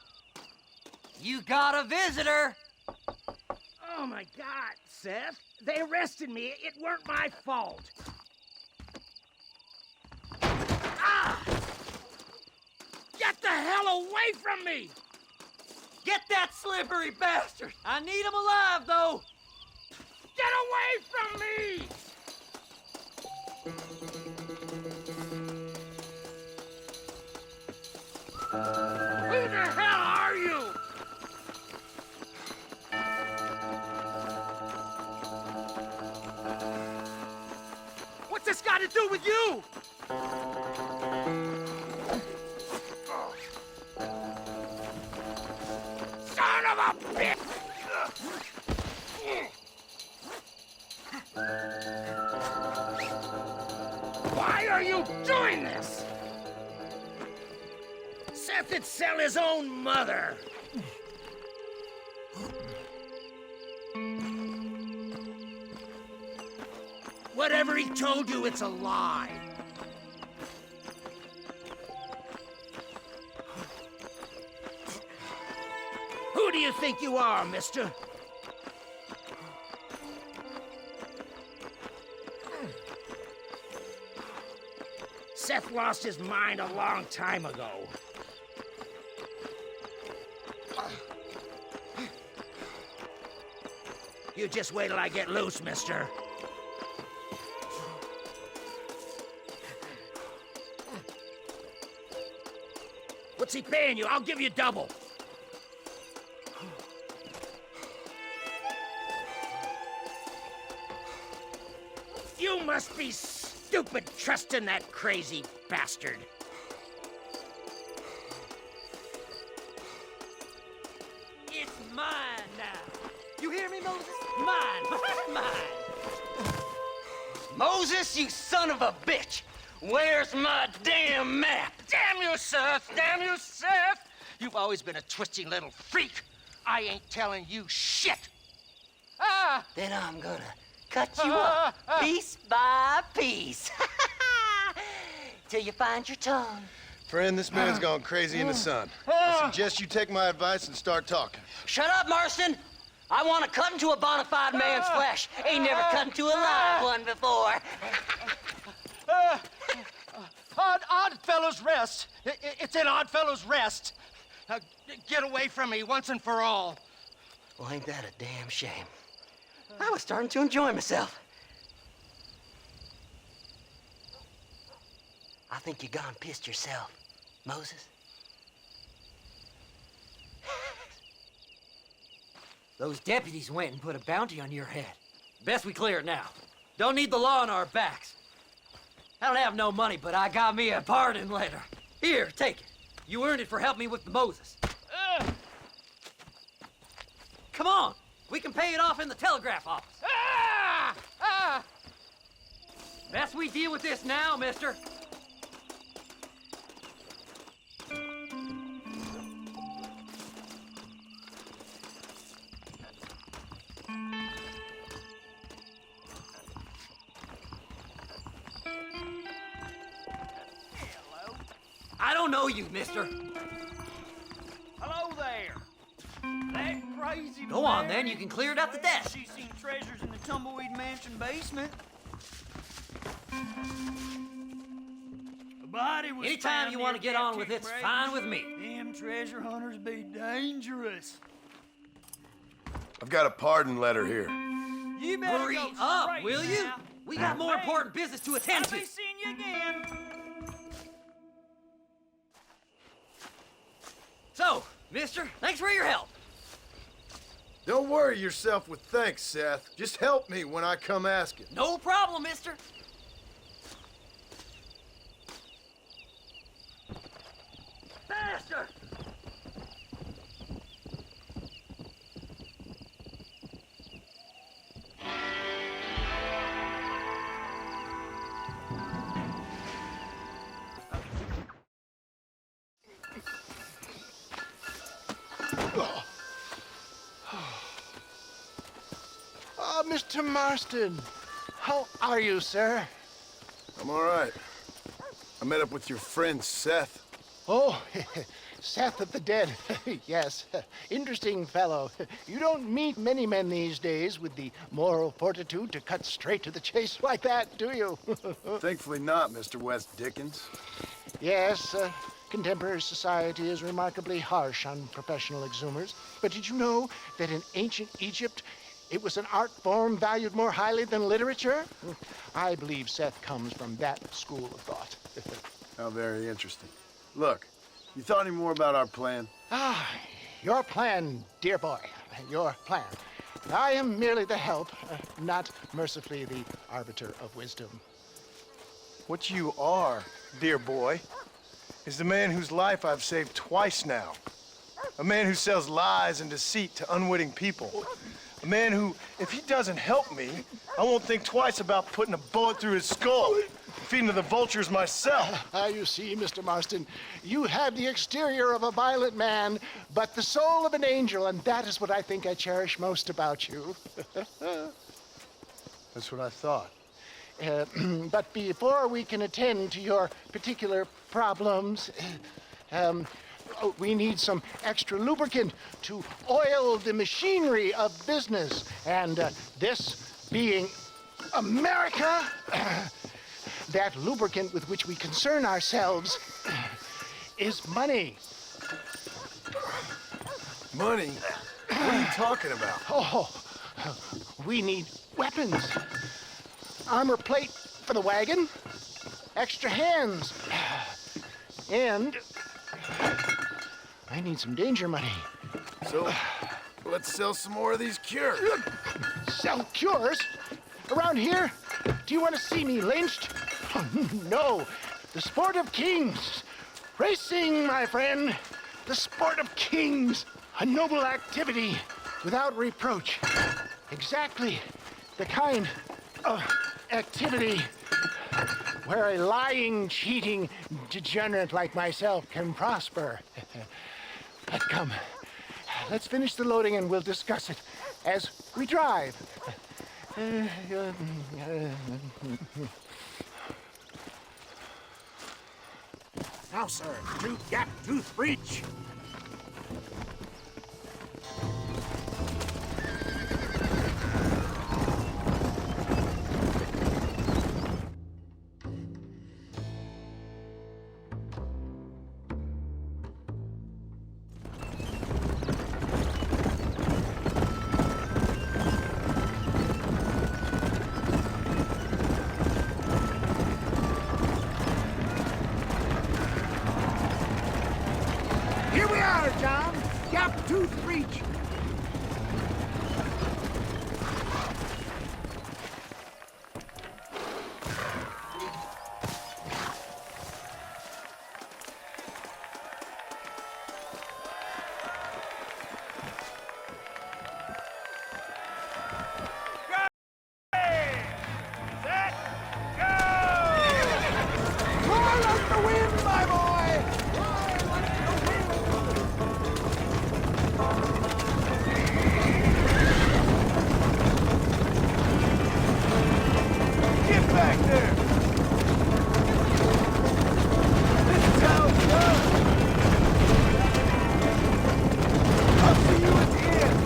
You got a visitor! Oh my God, Seth. They arrested me. It weren't my fault. Ah! Get the hell away from me! Get that slippery bastard! I need him alive, though! Get away from me! Who the hell are you? What's this got to do with you? Son of a bitch! Why are you doing this? Seth would sell his own mother. Whatever he told you, it's a lie. you think you are, mister? Seth lost his mind a long time ago. You just wait till I get loose, mister. What's he paying you? I'll give you double. You must be stupid trusting that crazy bastard. It's mine now. You hear me, Moses? Mine. Mine. Moses, you son of a bitch! Where's my damn map? Damn you, Seth! Damn you, Seth! You've always been a twisty little freak. I ain't telling you shit. Ah! Then I'm gonna cut you up piece by piece. Till you find your tongue. Friend, this man's gone crazy in the sun. I suggest you take my advice and start talking. Shut up, Marston! I want to cut into a bona fide man's flesh. Ain't never cut into a live one before. Oddfellows Rest. It's in Oddfellows Rest. Now, get away from me once and for all. Well, ain't that a damn shame? I was starting to enjoy myself. I think you gone pissed yourself, Moses. Those deputies went and put a bounty on your head. Best we clear it now. Don't need the law on our backs. I don't have no money, but I got me a pardon letter. Here, take it. You earned it for helping me with the Moses. Come on. We can pay it off in the telegraph office. Best we deal with this now, mister. I don't know you, mister. Hello there. That crazy Go on, then. You can clear it up the desk. She's seen treasures in the Tumbleweed Mansion basement. The body was Anytime you want to get on with it's fine with me. Them treasure hunters be dangerous. I've got a pardon letter here. You better Hurry go up, straight will you? now. We got more Hey, important business to attend I'll to. be seeing you again. So, mister, thanks for your help. Don't worry yourself with thanks, Seth. Just help me when I come asking. No problem, mister. Faster! Mr. Marston, how are you, sir? I'm all right. I met up with your friend, Seth. Oh, Seth of the Dead. Yes, interesting fellow. You don't meet many men these days with the moral fortitude to cut straight to the chase like that, do you? Thankfully not, Mr. West Dickens. Yes, contemporary society is remarkably harsh on professional exhumers. But did you know that in ancient Egypt, it was an art form valued more highly than literature? I believe Seth comes from that school of thought. How very interesting. Look, you thought any more about our plan? Ah, your plan, dear boy, your plan. I am merely the help, not mercifully the arbiter of wisdom. What you are, dear boy, is the man whose life I've saved twice now. A man who sells lies and deceit to unwitting people. A man who, if he doesn't help me, I won't think twice about putting a bullet through his skull, feeding to the vultures myself. You see, Mr. Marston, you have the exterior of a violent man, but the soul of an angel, and that is what I think I cherish most about you. That's what I thought. But before we can attend to your particular problems, We need some extra lubricant to oil the machinery of business. And this being America, that lubricant with which we concern ourselves is money. Money? What are you talking about? Oh, we need weapons. Armor plate for the wagon, extra hands, and I need some danger money. So, let's sell some more of these cures. Sell cures? Around here? Do you want to see me lynched? Oh, no. The sport of kings. Racing, my friend. The sport of kings. A noble activity without reproach. Exactly the kind of activity where a lying, cheating degenerate like myself can prosper. But come, let's finish the loading and we'll discuss it as we drive. Now, sir, gap tooth breach. Here we are, John. Gap tooth breach. Fly like the wind, my boy! Fly like the wind! Get back there! This is how it's done! I'll see you at the end!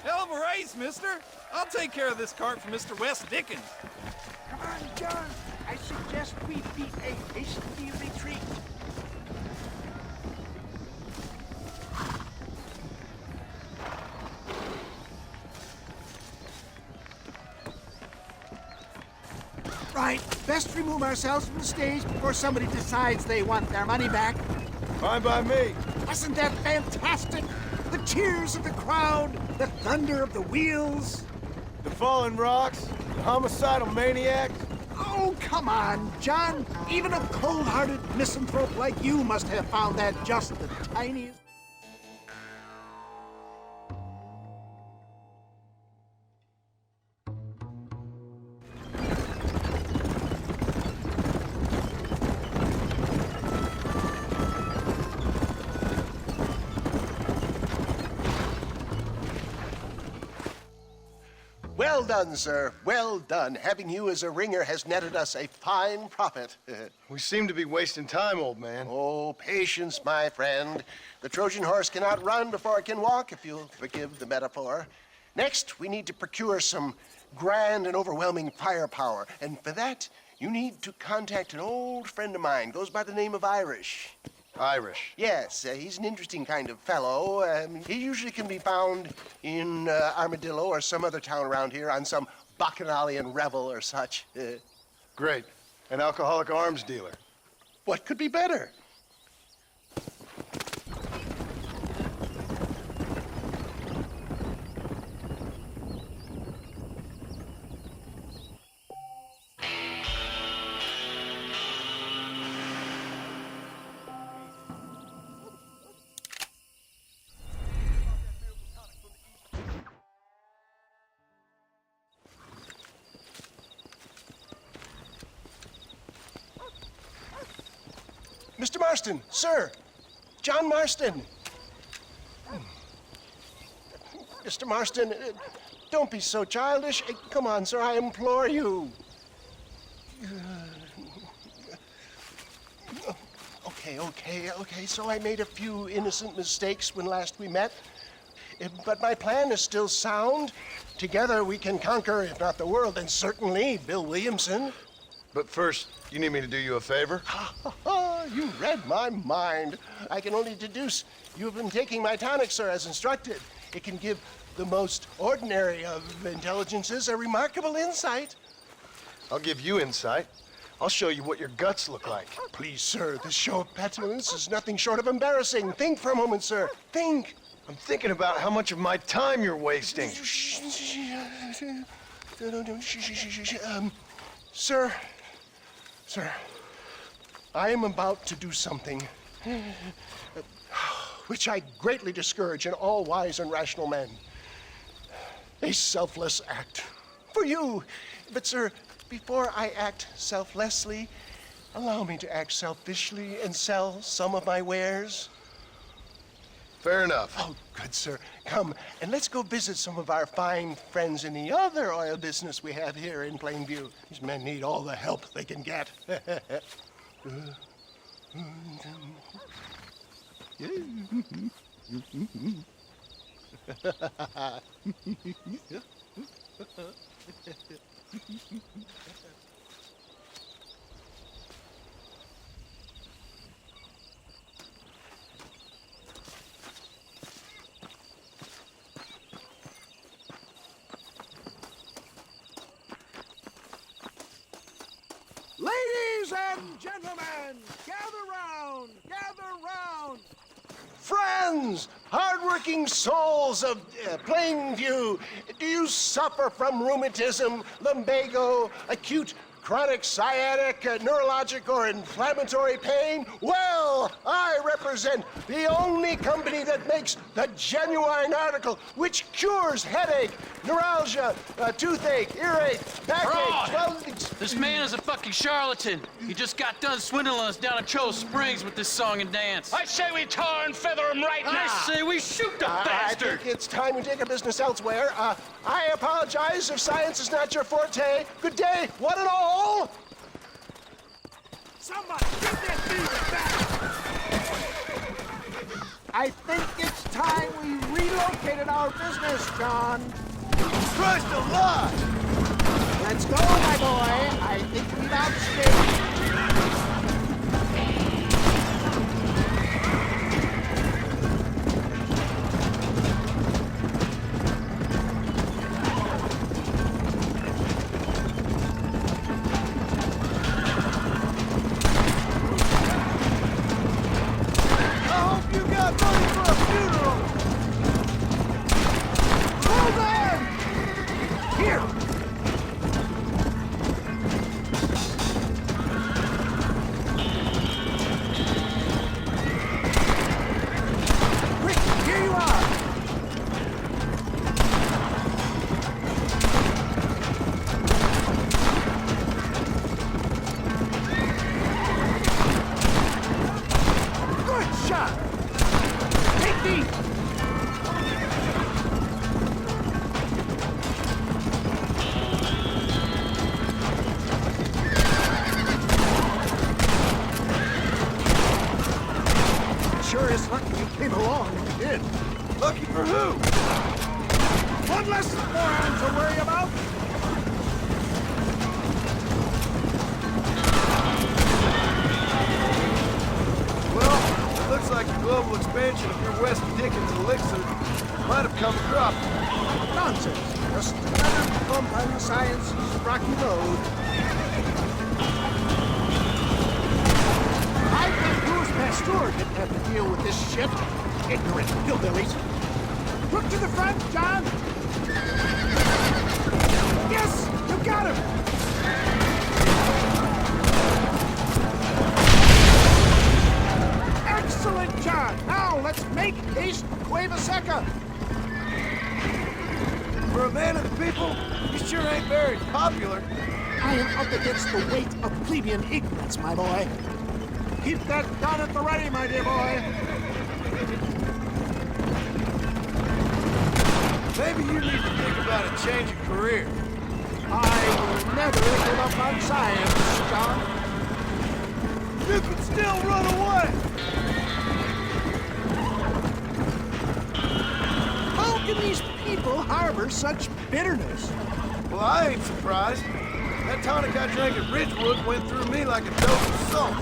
Hell of a race, mister. I'll take care of this cart for Mr. West Dickens. Come on, John. I suggest we beat a hasty retreat. Right, best remove ourselves from the stage before somebody decides they want their money back. Fine by me. Wasn't that fantastic? The cheers of the crowd, the thunder of the wheels. The fallen rocks, the homicidal maniacs. Oh, come on, John. Even a cold-hearted misanthrope like you must have found that just the tiniest. Well done, sir. Well done. Having you as a ringer has netted us a fine profit. We seem to be wasting time, old man. Oh, patience, my friend. The Trojan horse cannot run before it can walk, if you'll forgive the metaphor. Next, we need to procure some grand and overwhelming firepower. And for that, you need to contact an old friend of mine. Goes by the name of Irish. Irish? Yes, he's an interesting kind of fellow. He usually can be found in Armadillo or some other town around here on some bacchanalian revel or such. Great. An alcoholic arms dealer. What could be better? Mr. Marston, sir. John Marston. Mr. Marston, don't be so childish. Come on, sir, I implore you. Okay, so I made a few innocent mistakes when last we met. But my plan is still sound. Together we can conquer, if not the world, then certainly Bill Williamson. But first, you need me to do you a favor? You read my mind. I can only deduce you have been taking my tonic, sir, as instructed. It can give the most ordinary of intelligences a remarkable insight. I'll give you insight. I'll show you what your guts look like. Please, sir, this show of petulance is nothing short of embarrassing. Think for a moment, sir. Think. I'm thinking about how much of my time you're wasting. Sir, I am about to do something which I greatly discourage in all wise and rational men. A selfless act for you. But, sir, before I act selflessly, allow me to act selfishly and sell some of my wares. Fair enough. Oh, good, sir. Come, and let's go visit some of our fine friends in the other oil business we have here in Plainview. These men need all the help they can get. Ladies and gentlemen, gather round, gather round. Friends, hardworking souls of Plainview, do you suffer from rheumatism, lumbago, acute chronic sciatic, neurologic, or inflammatory pain? Well, I represent the only company that makes the genuine article which cures headache, neuralgia, toothache, earache, backache. Well, this man is a fucking charlatan. He just got done swindling us down at Cho Springs with this song and dance. I say we tar and feather him right now. I say we shoot the bastard. I think it's time we take our business elsewhere. I apologize if science is not your forte. Good day, one and all. Somebody, get that beaver back! I think it's time we relocated our business, John. Christ alive! Let's go, my boy. I think we've outstayed. For a man of the people, you sure ain't very popular. I am up against the weight of plebeian ignorance, my boy. Keep that gun at the ready, my dear boy. Maybe you need to think about a change of career. I will never give up on science, John. You can still run away! How can these people harbor such bitterness? Well, I ain't surprised. That tonic I drank at Ridgewood went through me like a dose of salt.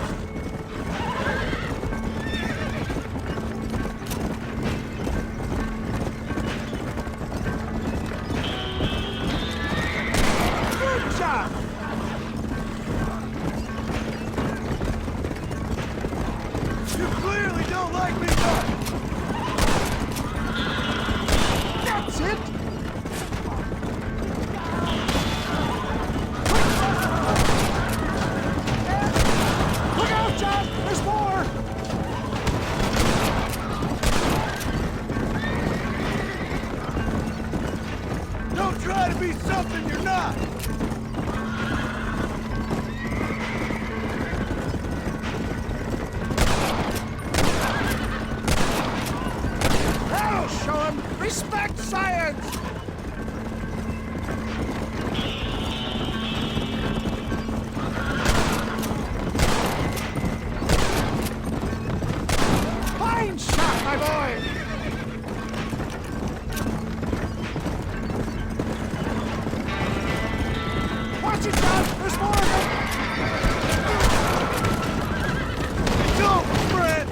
Good job! You clearly don't like me much. That's it! Look out, John! There's more! Don't try to be something you're not! That'll show him! Respect science! Fine shot, my boy! Watch it, John! There's more of them! Go, Fred!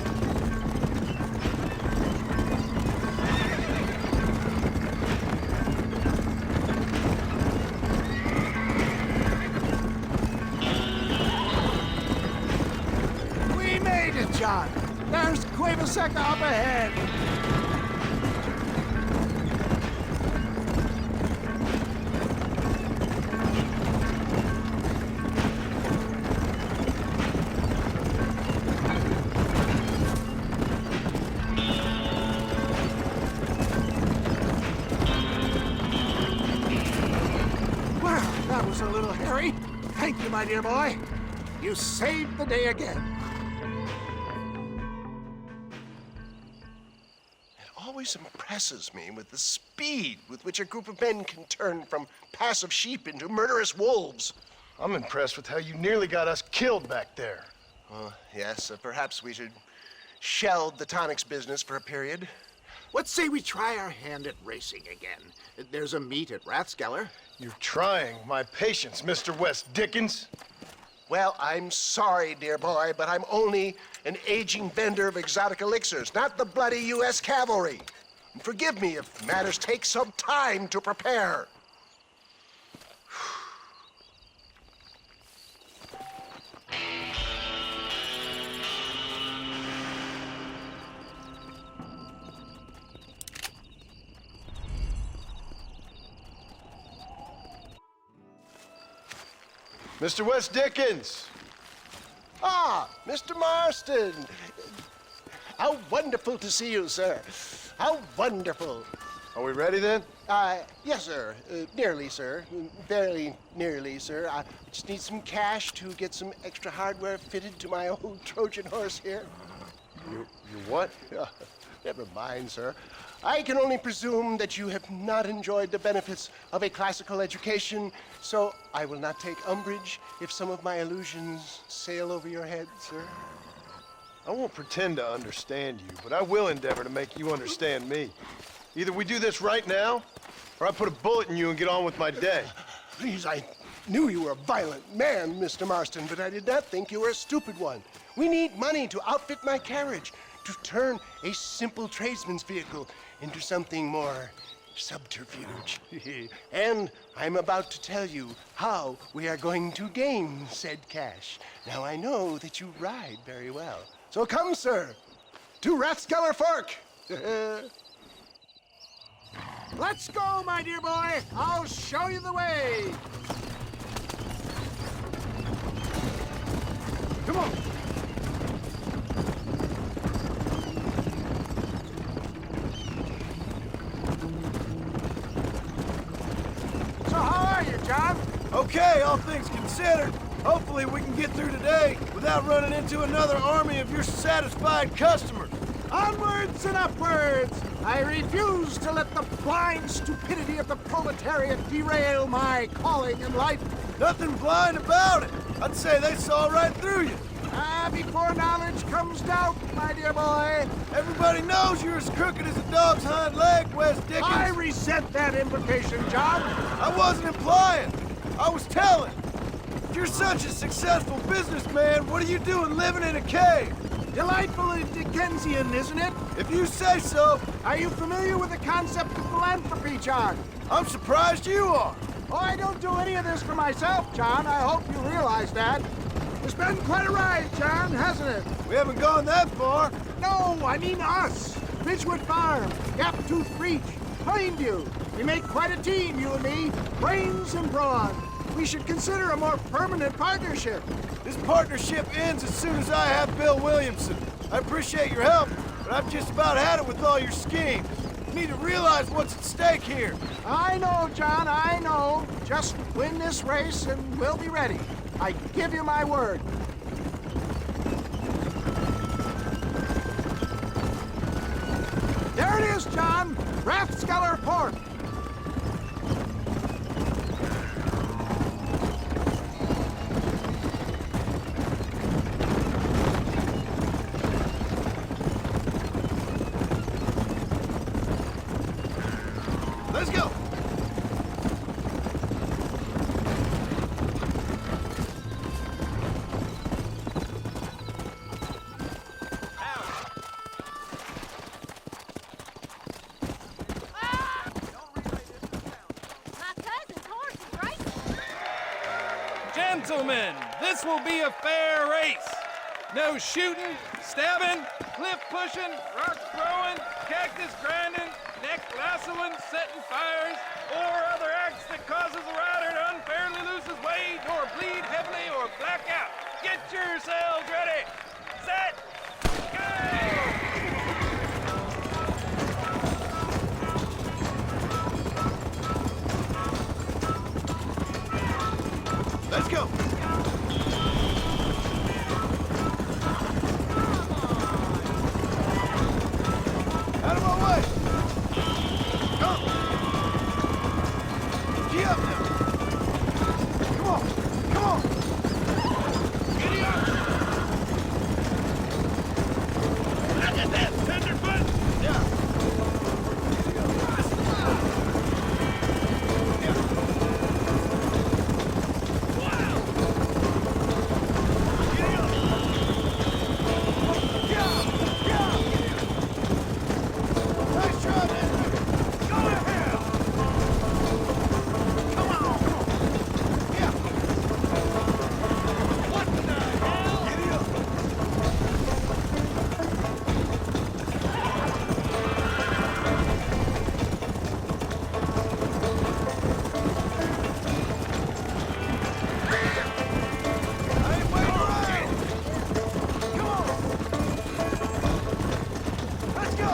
We made it, John! There's Cueva Seca up ahead! Well, that was a little hairy. Thank you, my dear boy. You saved the day again. It always impresses me with the speed with which a group of men can turn from passive sheep into murderous wolves. I'm impressed with how you nearly got us killed back there. Yes, perhaps we should shelve the tonics business for a period. Let's say we try our hand at racing again. There's a meet at Rathskeller. You're trying my patience, Mr. West Dickens. Well, I'm sorry, dear boy, but I'm only an aging vendor of exotic elixirs, not the bloody U.S. cavalry. And forgive me if matters take some time to prepare. Mr. West Dickens! Ah, Mr. Marston. How wonderful to see you, sir. How wonderful. Are we ready then? Yes, sir. Nearly, sir. Very nearly, sir. I just need some cash to get some extra hardware fitted to my old Trojan horse here. You what? Never mind, sir. I can only presume that you have not enjoyed the benefits of a classical education, so I will not take umbrage if some of my illusions sail over your head, sir. I won't pretend to understand you, but I will endeavor to make you understand me. Either we do this right now, or I put a bullet in you and get on with my day. Please, I knew you were a violent man, Mr. Marston, but I did not think you were a stupid one. We need money to outfit my carriage, to turn a simple tradesman's vehicle into something more subterfuge. And I'm about to tell you how we are going to gain said cash. Now, I know that you ride very well. So come, sir, to Rathskeller Fork. Let's go, my dear boy. I'll show you the way. Come on. So how are you, John? Okay, all things considered. Hopefully we can get through today without running into another army of your satisfied customers. Onwards and upwards! I refuse to let the blind stupidity of the proletariat derail my calling in life. Nothing blind about it. I'd say they saw right through you. Before knowledge comes doubt, my dear boy. Everybody knows you're as crooked as a dog's hind leg, West Dickens. I resent that implication, John. I wasn't implying. I was telling. If you're such a successful businessman, what are you doing living in a cave? Delightfully Dickensian, isn't it? If you say so. Are you familiar with the concept of philanthropy, John? I'm surprised you are. Oh, I don't do any of this for myself, John. I hope you realize that. It's been quite a ride, John, hasn't it? We haven't gone that far. No, I mean us. Ridgewood Farm, Gaptooth Breach, Plainview. We make quite a team, you and me. Brains and brawn. We should consider a more permanent partnership. This partnership ends as soon as I have Bill Williamson. I appreciate your help, but I've just about had it with all your schemes. You need to realize what's at stake here. I know, John, I know. Just win this race and we'll be ready. I give you my word. There it is, John. Rathskeller Port. Let's go. Gentlemen, this will be a fair race. No shooting, stabbing, cliff pushing, rock throwing, cactus grinding, neck lassoing, setting fires, or other acts that causes a rider to unfairly lose his weight or bleed heavily or black out. Get yourselves ready. Set. Let's go. Out of my way. Come. Gee up now. Come on. Come on. Giddy up. Look at that, tenderfoot. Yeah.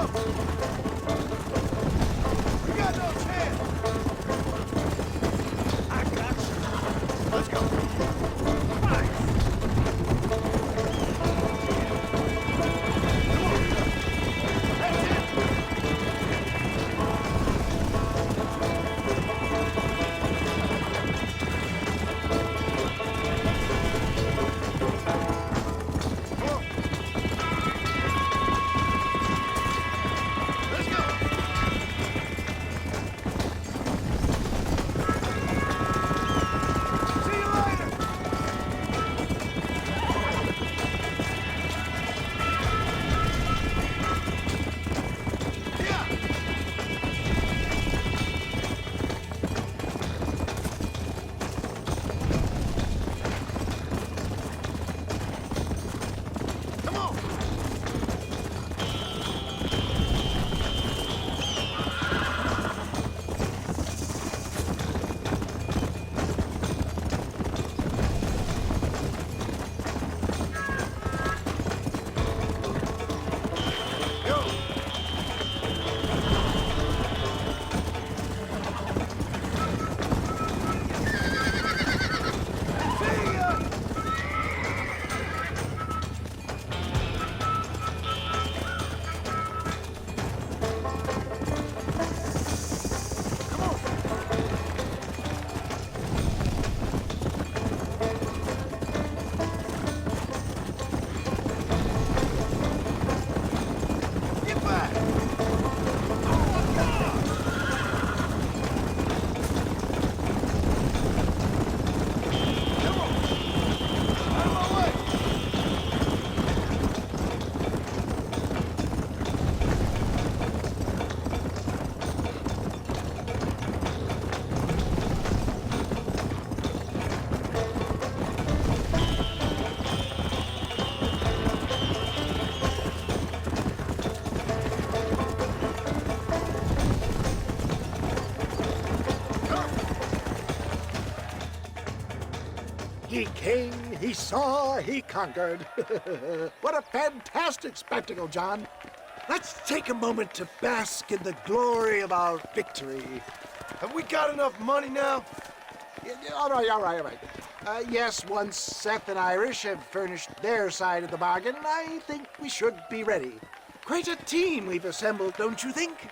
You got no chance! I got you. Let's go. He came, he saw, he conquered. What a fantastic spectacle, John. Let's take a moment to bask in the glory of our victory. Have we got enough money now? All right. Yes, once Seth and Irish have furnished their side of the bargain, I think we should be ready. Quite a team we've assembled, don't you think?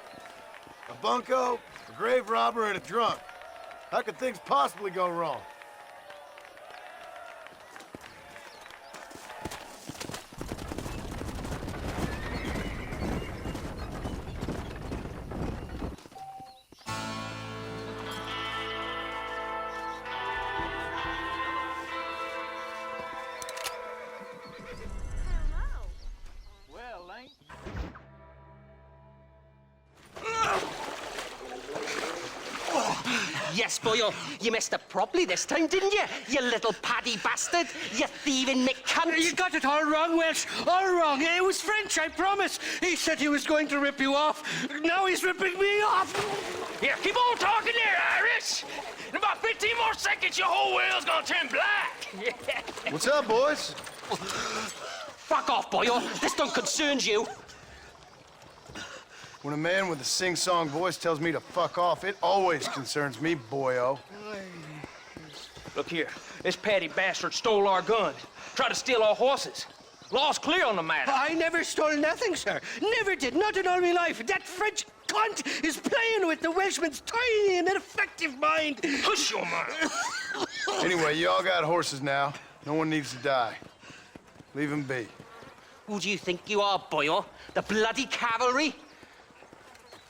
A bunco, a grave robber, and a drunk. How could things possibly go wrong? Yes, boyo, you messed up properly this time, didn't you? You little paddy bastard. You thieving McCunt. You got it all wrong, Welsh. All wrong. It was French, I promise. He said he was going to rip you off. Now he's ripping me off. Here, keep on talking there, Irish. In about 15 more seconds, your whole whale's gonna turn black. What's up, boys? Fuck off, boyo. This don't concern you. When a man with a sing-song voice tells me to fuck off, it always concerns me, boyo. Look here, this petty bastard stole our gun, tried to steal our horses. Law's clear on the matter. I never stole nothing, sir. Never did. Not in all my life. That French cunt is playing with the Welshman's tiny and ineffective mind. Hush your mouth. Anyway, you all got horses now. No one needs to die. Leave them be. Who do you think you are, boyo? The bloody cavalry?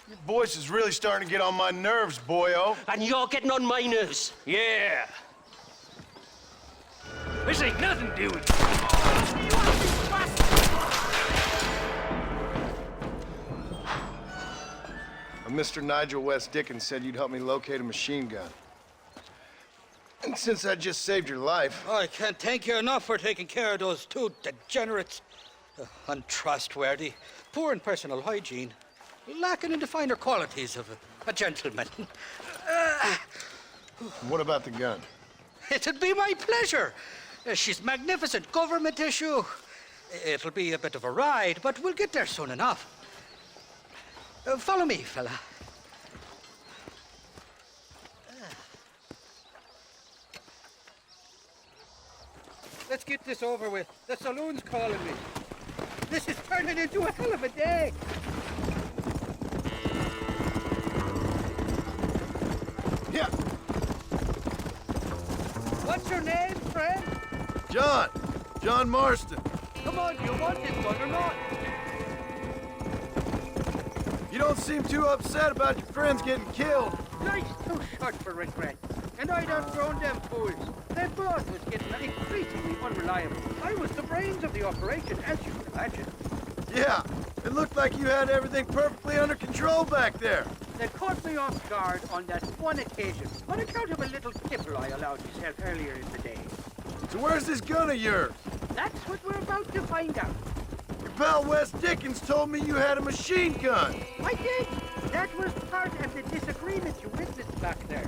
Your voice is really starting to get on my nerves, boyo. And you're getting on my nerves. Yeah. This ain't nothing to do with Mr. Nigel West Dickens said you'd help me locate a machine gun. And since I just saved your life... I can't thank you enough for taking care of those two degenerates. Untrustworthy, poor in personal hygiene, lacking in the finer qualities of a gentleman. What about the gun? It'd be my pleasure. She's magnificent, government issue. It'll be a bit of a ride, but we'll get there soon enough. Follow me, fella. Let's get this over with. The saloon's calling me. This is turning into a hell of a day. Yeah. What's your name, friend? John Marston. Come on, do you want this one or not? You don't seem too upset about your friends getting killed. Life's too short for regret. And I'd outgrown them fools. Their boss was getting increasingly unreliable. I was the brains of the operation, as you can imagine. Yeah, it looked like you had everything perfectly under control back there. They caught me off guard on that one occasion, on account of a little tipple I allowed myself earlier in the day. So where's this gun of yours? That's what we're about to find out. Your pal Wes Dickens told me you had a machine gun. I did. That was part of the disagreement you witnessed back there.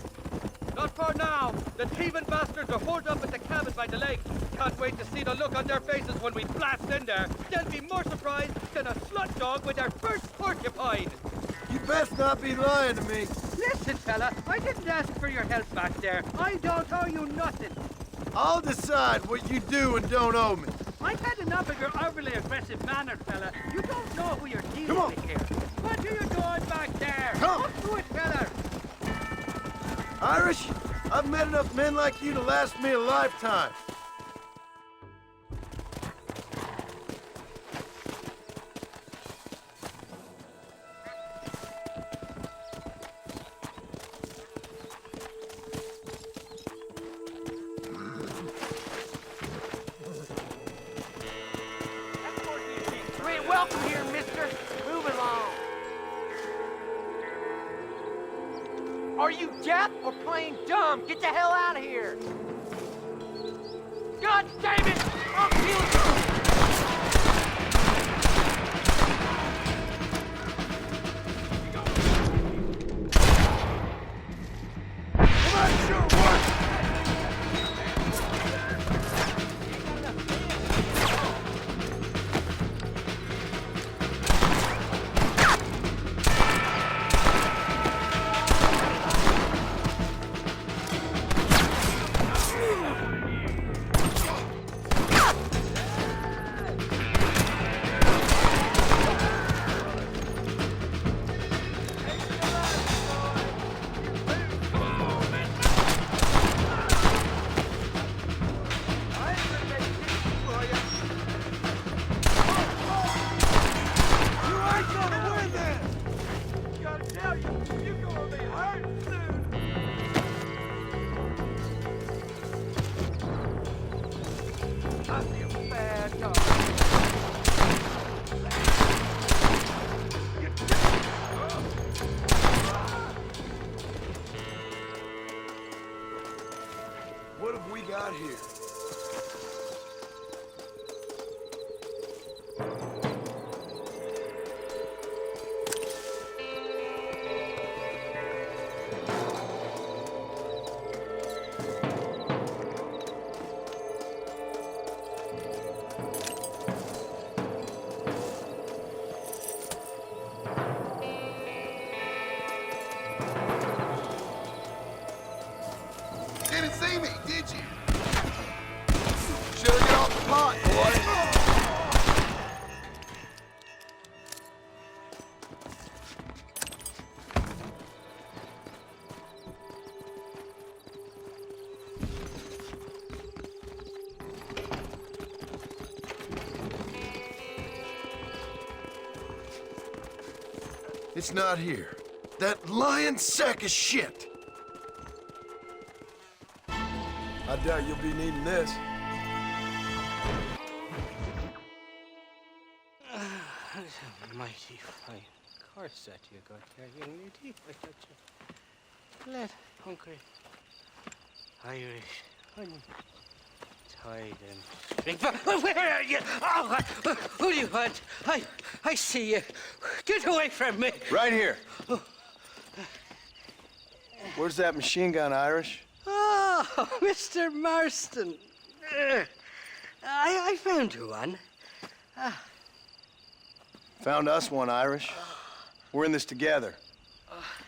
Not for now. The thieving bastards are holed up at the cabin by the lake. Can't wait to see the look on their faces when we blast in there. They'll be more surprised than a slut dog with their first porcupine. You best not be lying to me. Listen, fella, I didn't ask for your help back there. I don't owe you nothing. I'll decide what you do and don't owe me. I've had enough of your overly aggressive manner, fella. You don't know who you're dealing with here. What are you doing back there? Come. Up to it, fella. Irish, I've met enough men like you to last me a lifetime. You ain't welcome here, mister. Move along. Are you deaf or playing dumb? Get the hell out of here! God damn it! I'll kill you! What have we got here? Didn't see me, did you? Should've got off the pot, boy. It's not here. That lying sack of shit. I doubt you'll be needing this. Mighty fine corset you got there, young lady. I got you. Let hungry Irish untied and string. Where are you? Oh, who do you want? I see you. Get away from me. Right here. Where's that machine gun, Irish? Oh, Mr. Marston. I found you one. Found us one, Irish. We're in this together.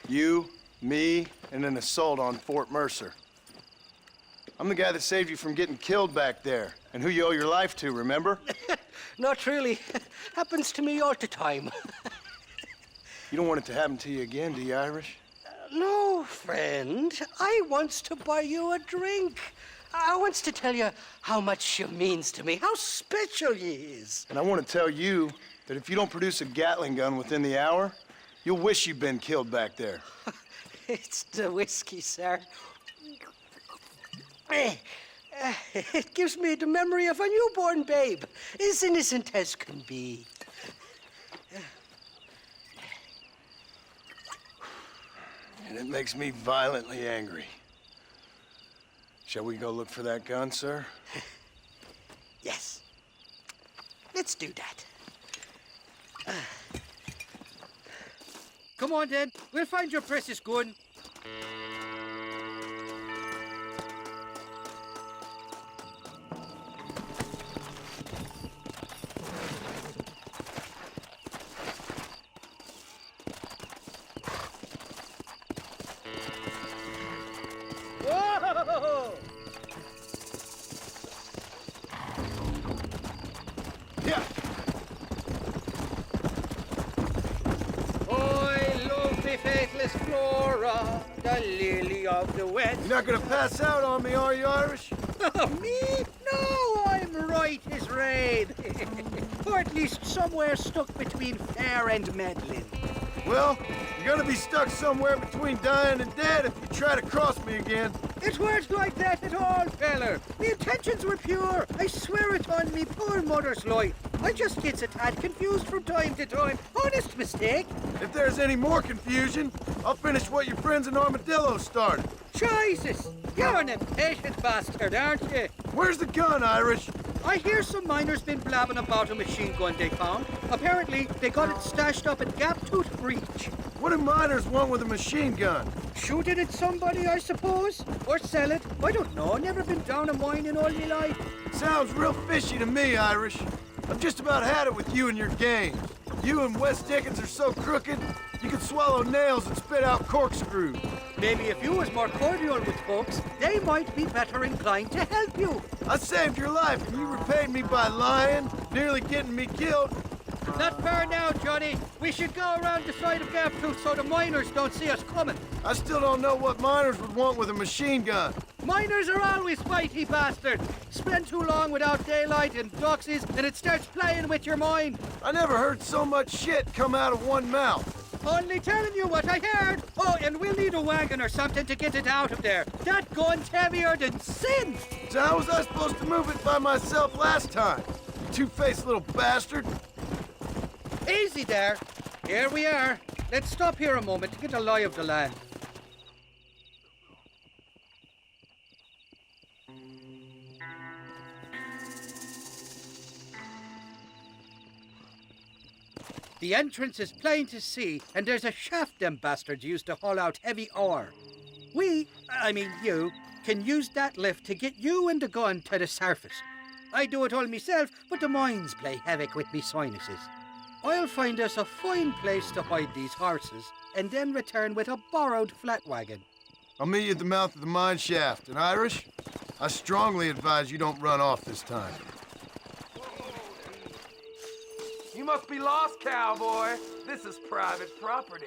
You, me, and an assault on Fort Mercer. I'm the guy that saved you from getting killed back there, and who you owe your life to, remember? Not really. Happens to me all the time. You don't want it to happen to you again, do you, Irish? No, friend. I wants to buy you a drink. I wants to tell you how much she means to me, how special you is. And I want to tell you that if you don't produce a Gatling gun within the hour, you'll wish you'd been killed back there. It's the whiskey, sir. It gives me the memory of a newborn babe, as innocent as can be. And it makes me violently angry. Shall we go look for that gun, sir? Yes. Let's do that. Come on, then. We'll find your precious gun. Whoa! Yeah. I love the faithless Flora, the lily of the West. You're not gonna pass out on me, are you, Irish? Me? No, I'm right as rain. Or at least somewhere stuck between fair and meddling. Well, you're gonna be stuck somewhere between dying and dead if you try to cross me again. It weren't like that at all, feller. Me intentions were pure. I swear it on me poor mother's life. I just gets a tad confused from time to time. Honest mistake. If there's any more confusion, I'll finish what your friends in Armadillo started. Jesus! You're an impatient bastard, aren't you? Where's the gun, Irish? I hear some miners been blabbing about a machine gun they found. Apparently, they got it stashed up at Gap-Tooth Breach. What do miners want with a machine gun? Shoot it at somebody, I suppose? Or sell it? I don't know. Never been down a mine in all my life. Sounds real fishy to me, Irish. I've just about had it with you and your game. You and Wes Dickens are so crooked, you could swallow nails and spit out corkscrews. Maybe if you was more cordial with folks, they might be better inclined to help you. I saved your life, and you repaid me by lying, nearly getting me killed. Not far now, Johnny. We should go around the side of Gap-Tooth so the miners don't see us coming. I still don't know what miners would want with a machine gun. Miners are always fighty bastards. Spend too long without daylight and doxies, and it starts playing with your mind. I never heard so much shit come out of one mouth. Only telling you what I heard. Oh, and we'll need a wagon or something to get it out of there. That gun's heavier than sin. So how was I supposed to move it by myself last time? You two-faced little bastard. Easy there. Here we are. Let's stop here a moment to get a lie of the land. The entrance is plain to see, and there's a shaft them bastards used to haul out heavy ore. You, can use that lift to get you and the gun to the surface. I do it all myself, but the mines play havoc with me sinuses. I'll find us a fine place to hide these horses, and then return with a borrowed flat wagon. I'll meet you at the mouth of the mine shaft. And Irish, I strongly advise you don't run off this time. You must be lost, cowboy. This is private property.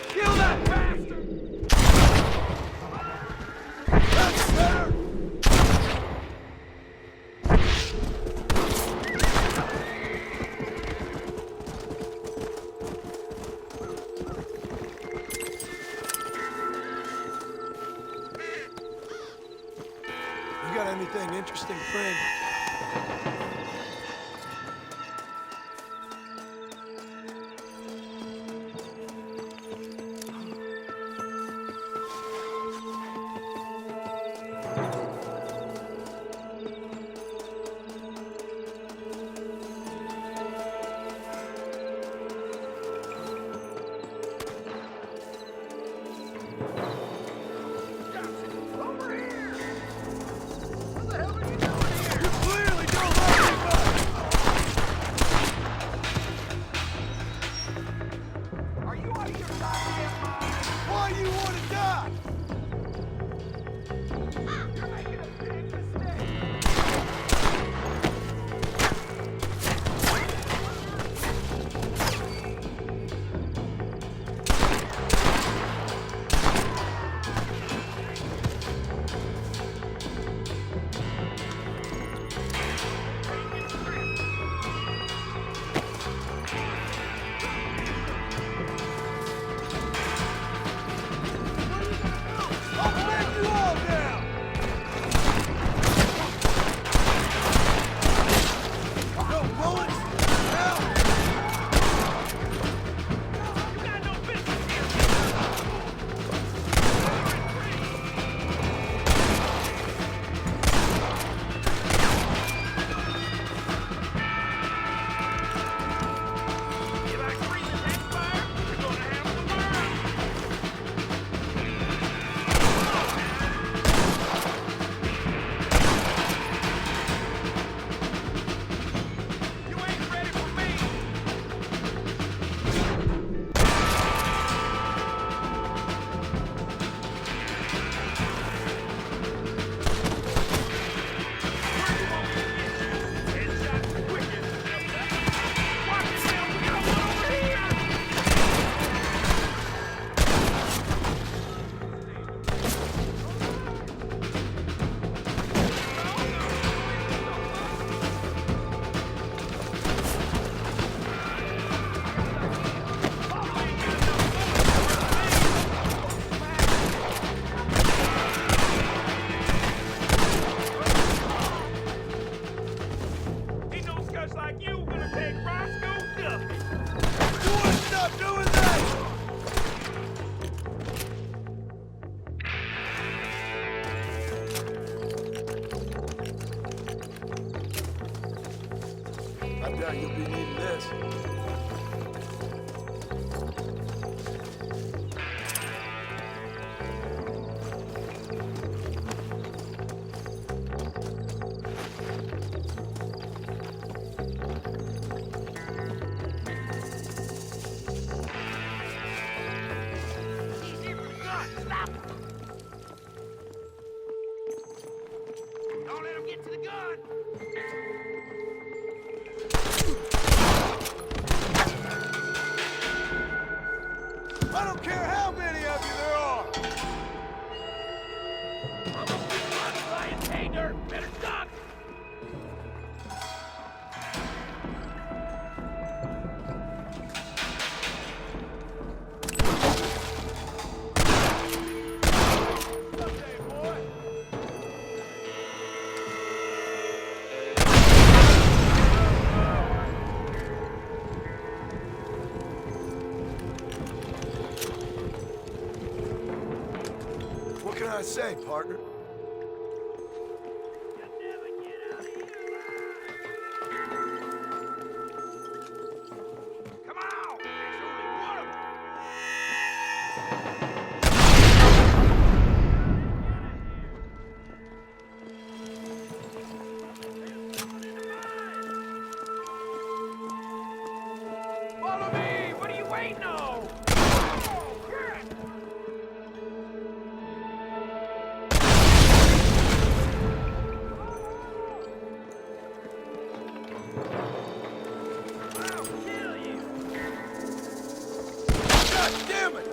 Kill that bastard! That's better! You got anything interesting, friend? this. Don't let him get to the gun! I don't care how many of you there are! Hey, dirt! Better duck! What can I say, partner? Come on! There's only one of them! Follow me! What are you waiting on? Oh, crap! I'll kill you! God damn it!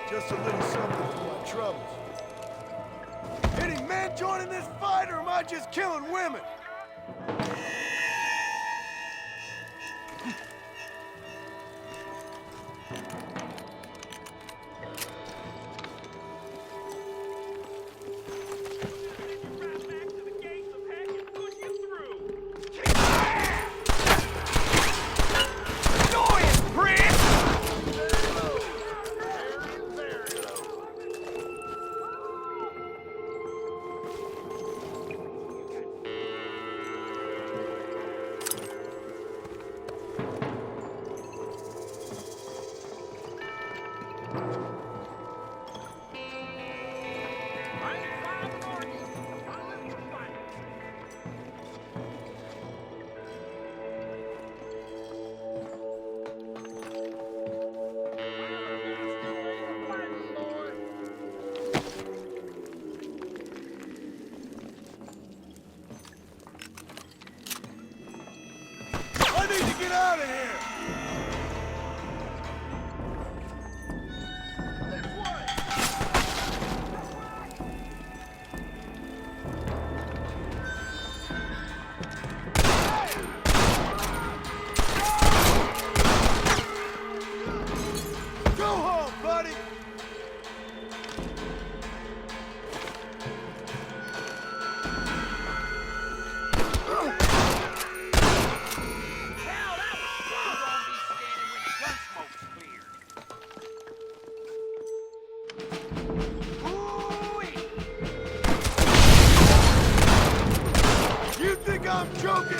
Just a little something for my troubles. Any men joining this fight, or am I just killing women? I need to get out of here! Go home, buddy! You think I'm joking?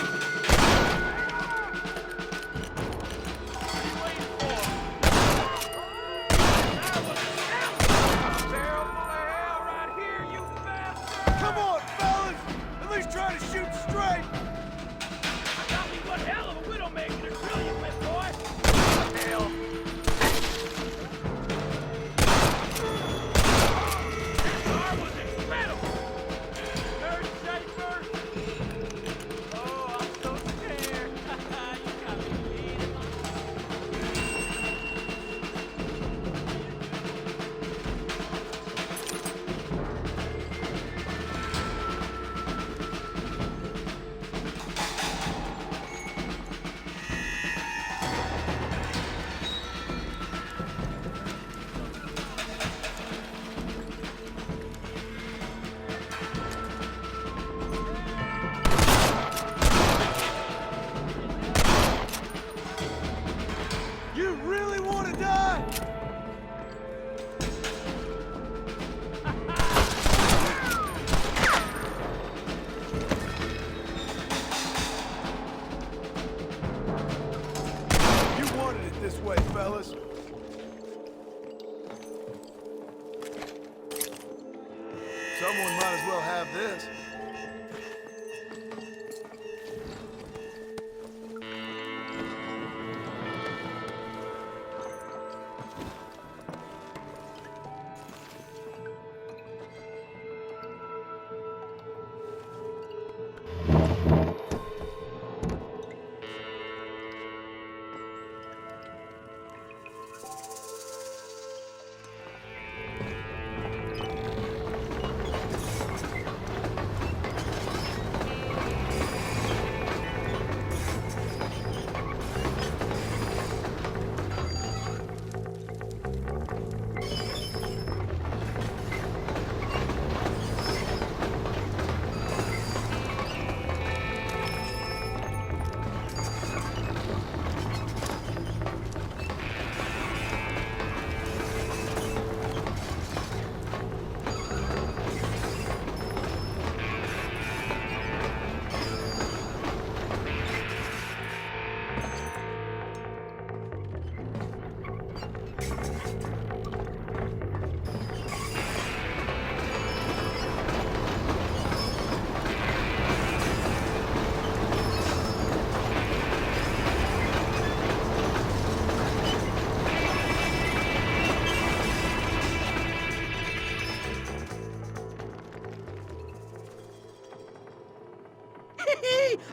Come on, fellas! At least try to shoot straight! I got me one hell of a widowmaker to grill you with, boy! Hell! Someone might as well have this.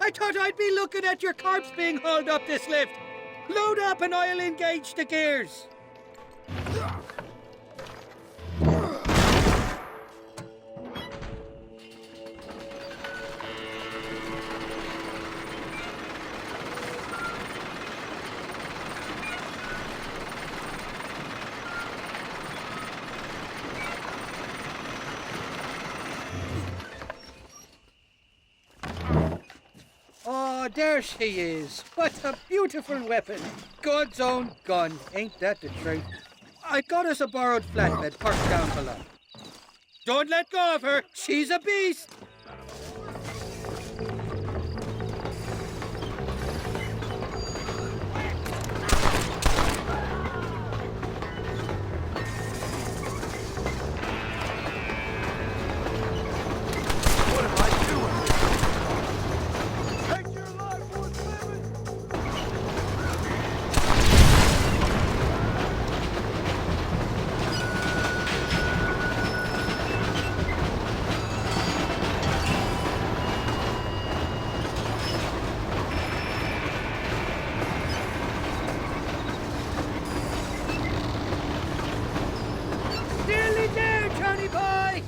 I thought I'd be looking at your corpse being hauled up this lift. Load up and I'll engage the gears. Oh, there she is. What a beautiful weapon. God's own gun. Ain't that the truth? I got us a borrowed flatbed parked down below. Don't let go of her. She's a beast. Nearly there, Johnny boy.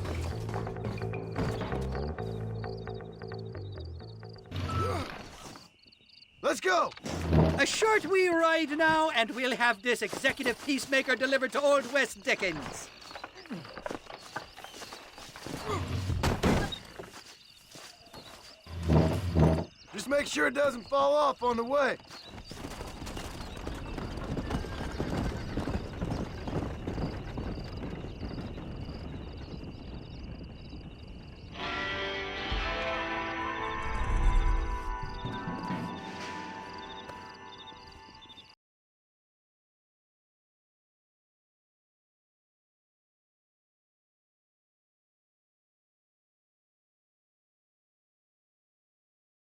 Let's go! A short wee ride now, and we'll have this executive peacemaker delivered to Old West Dickens. Just make sure it doesn't fall off on the way.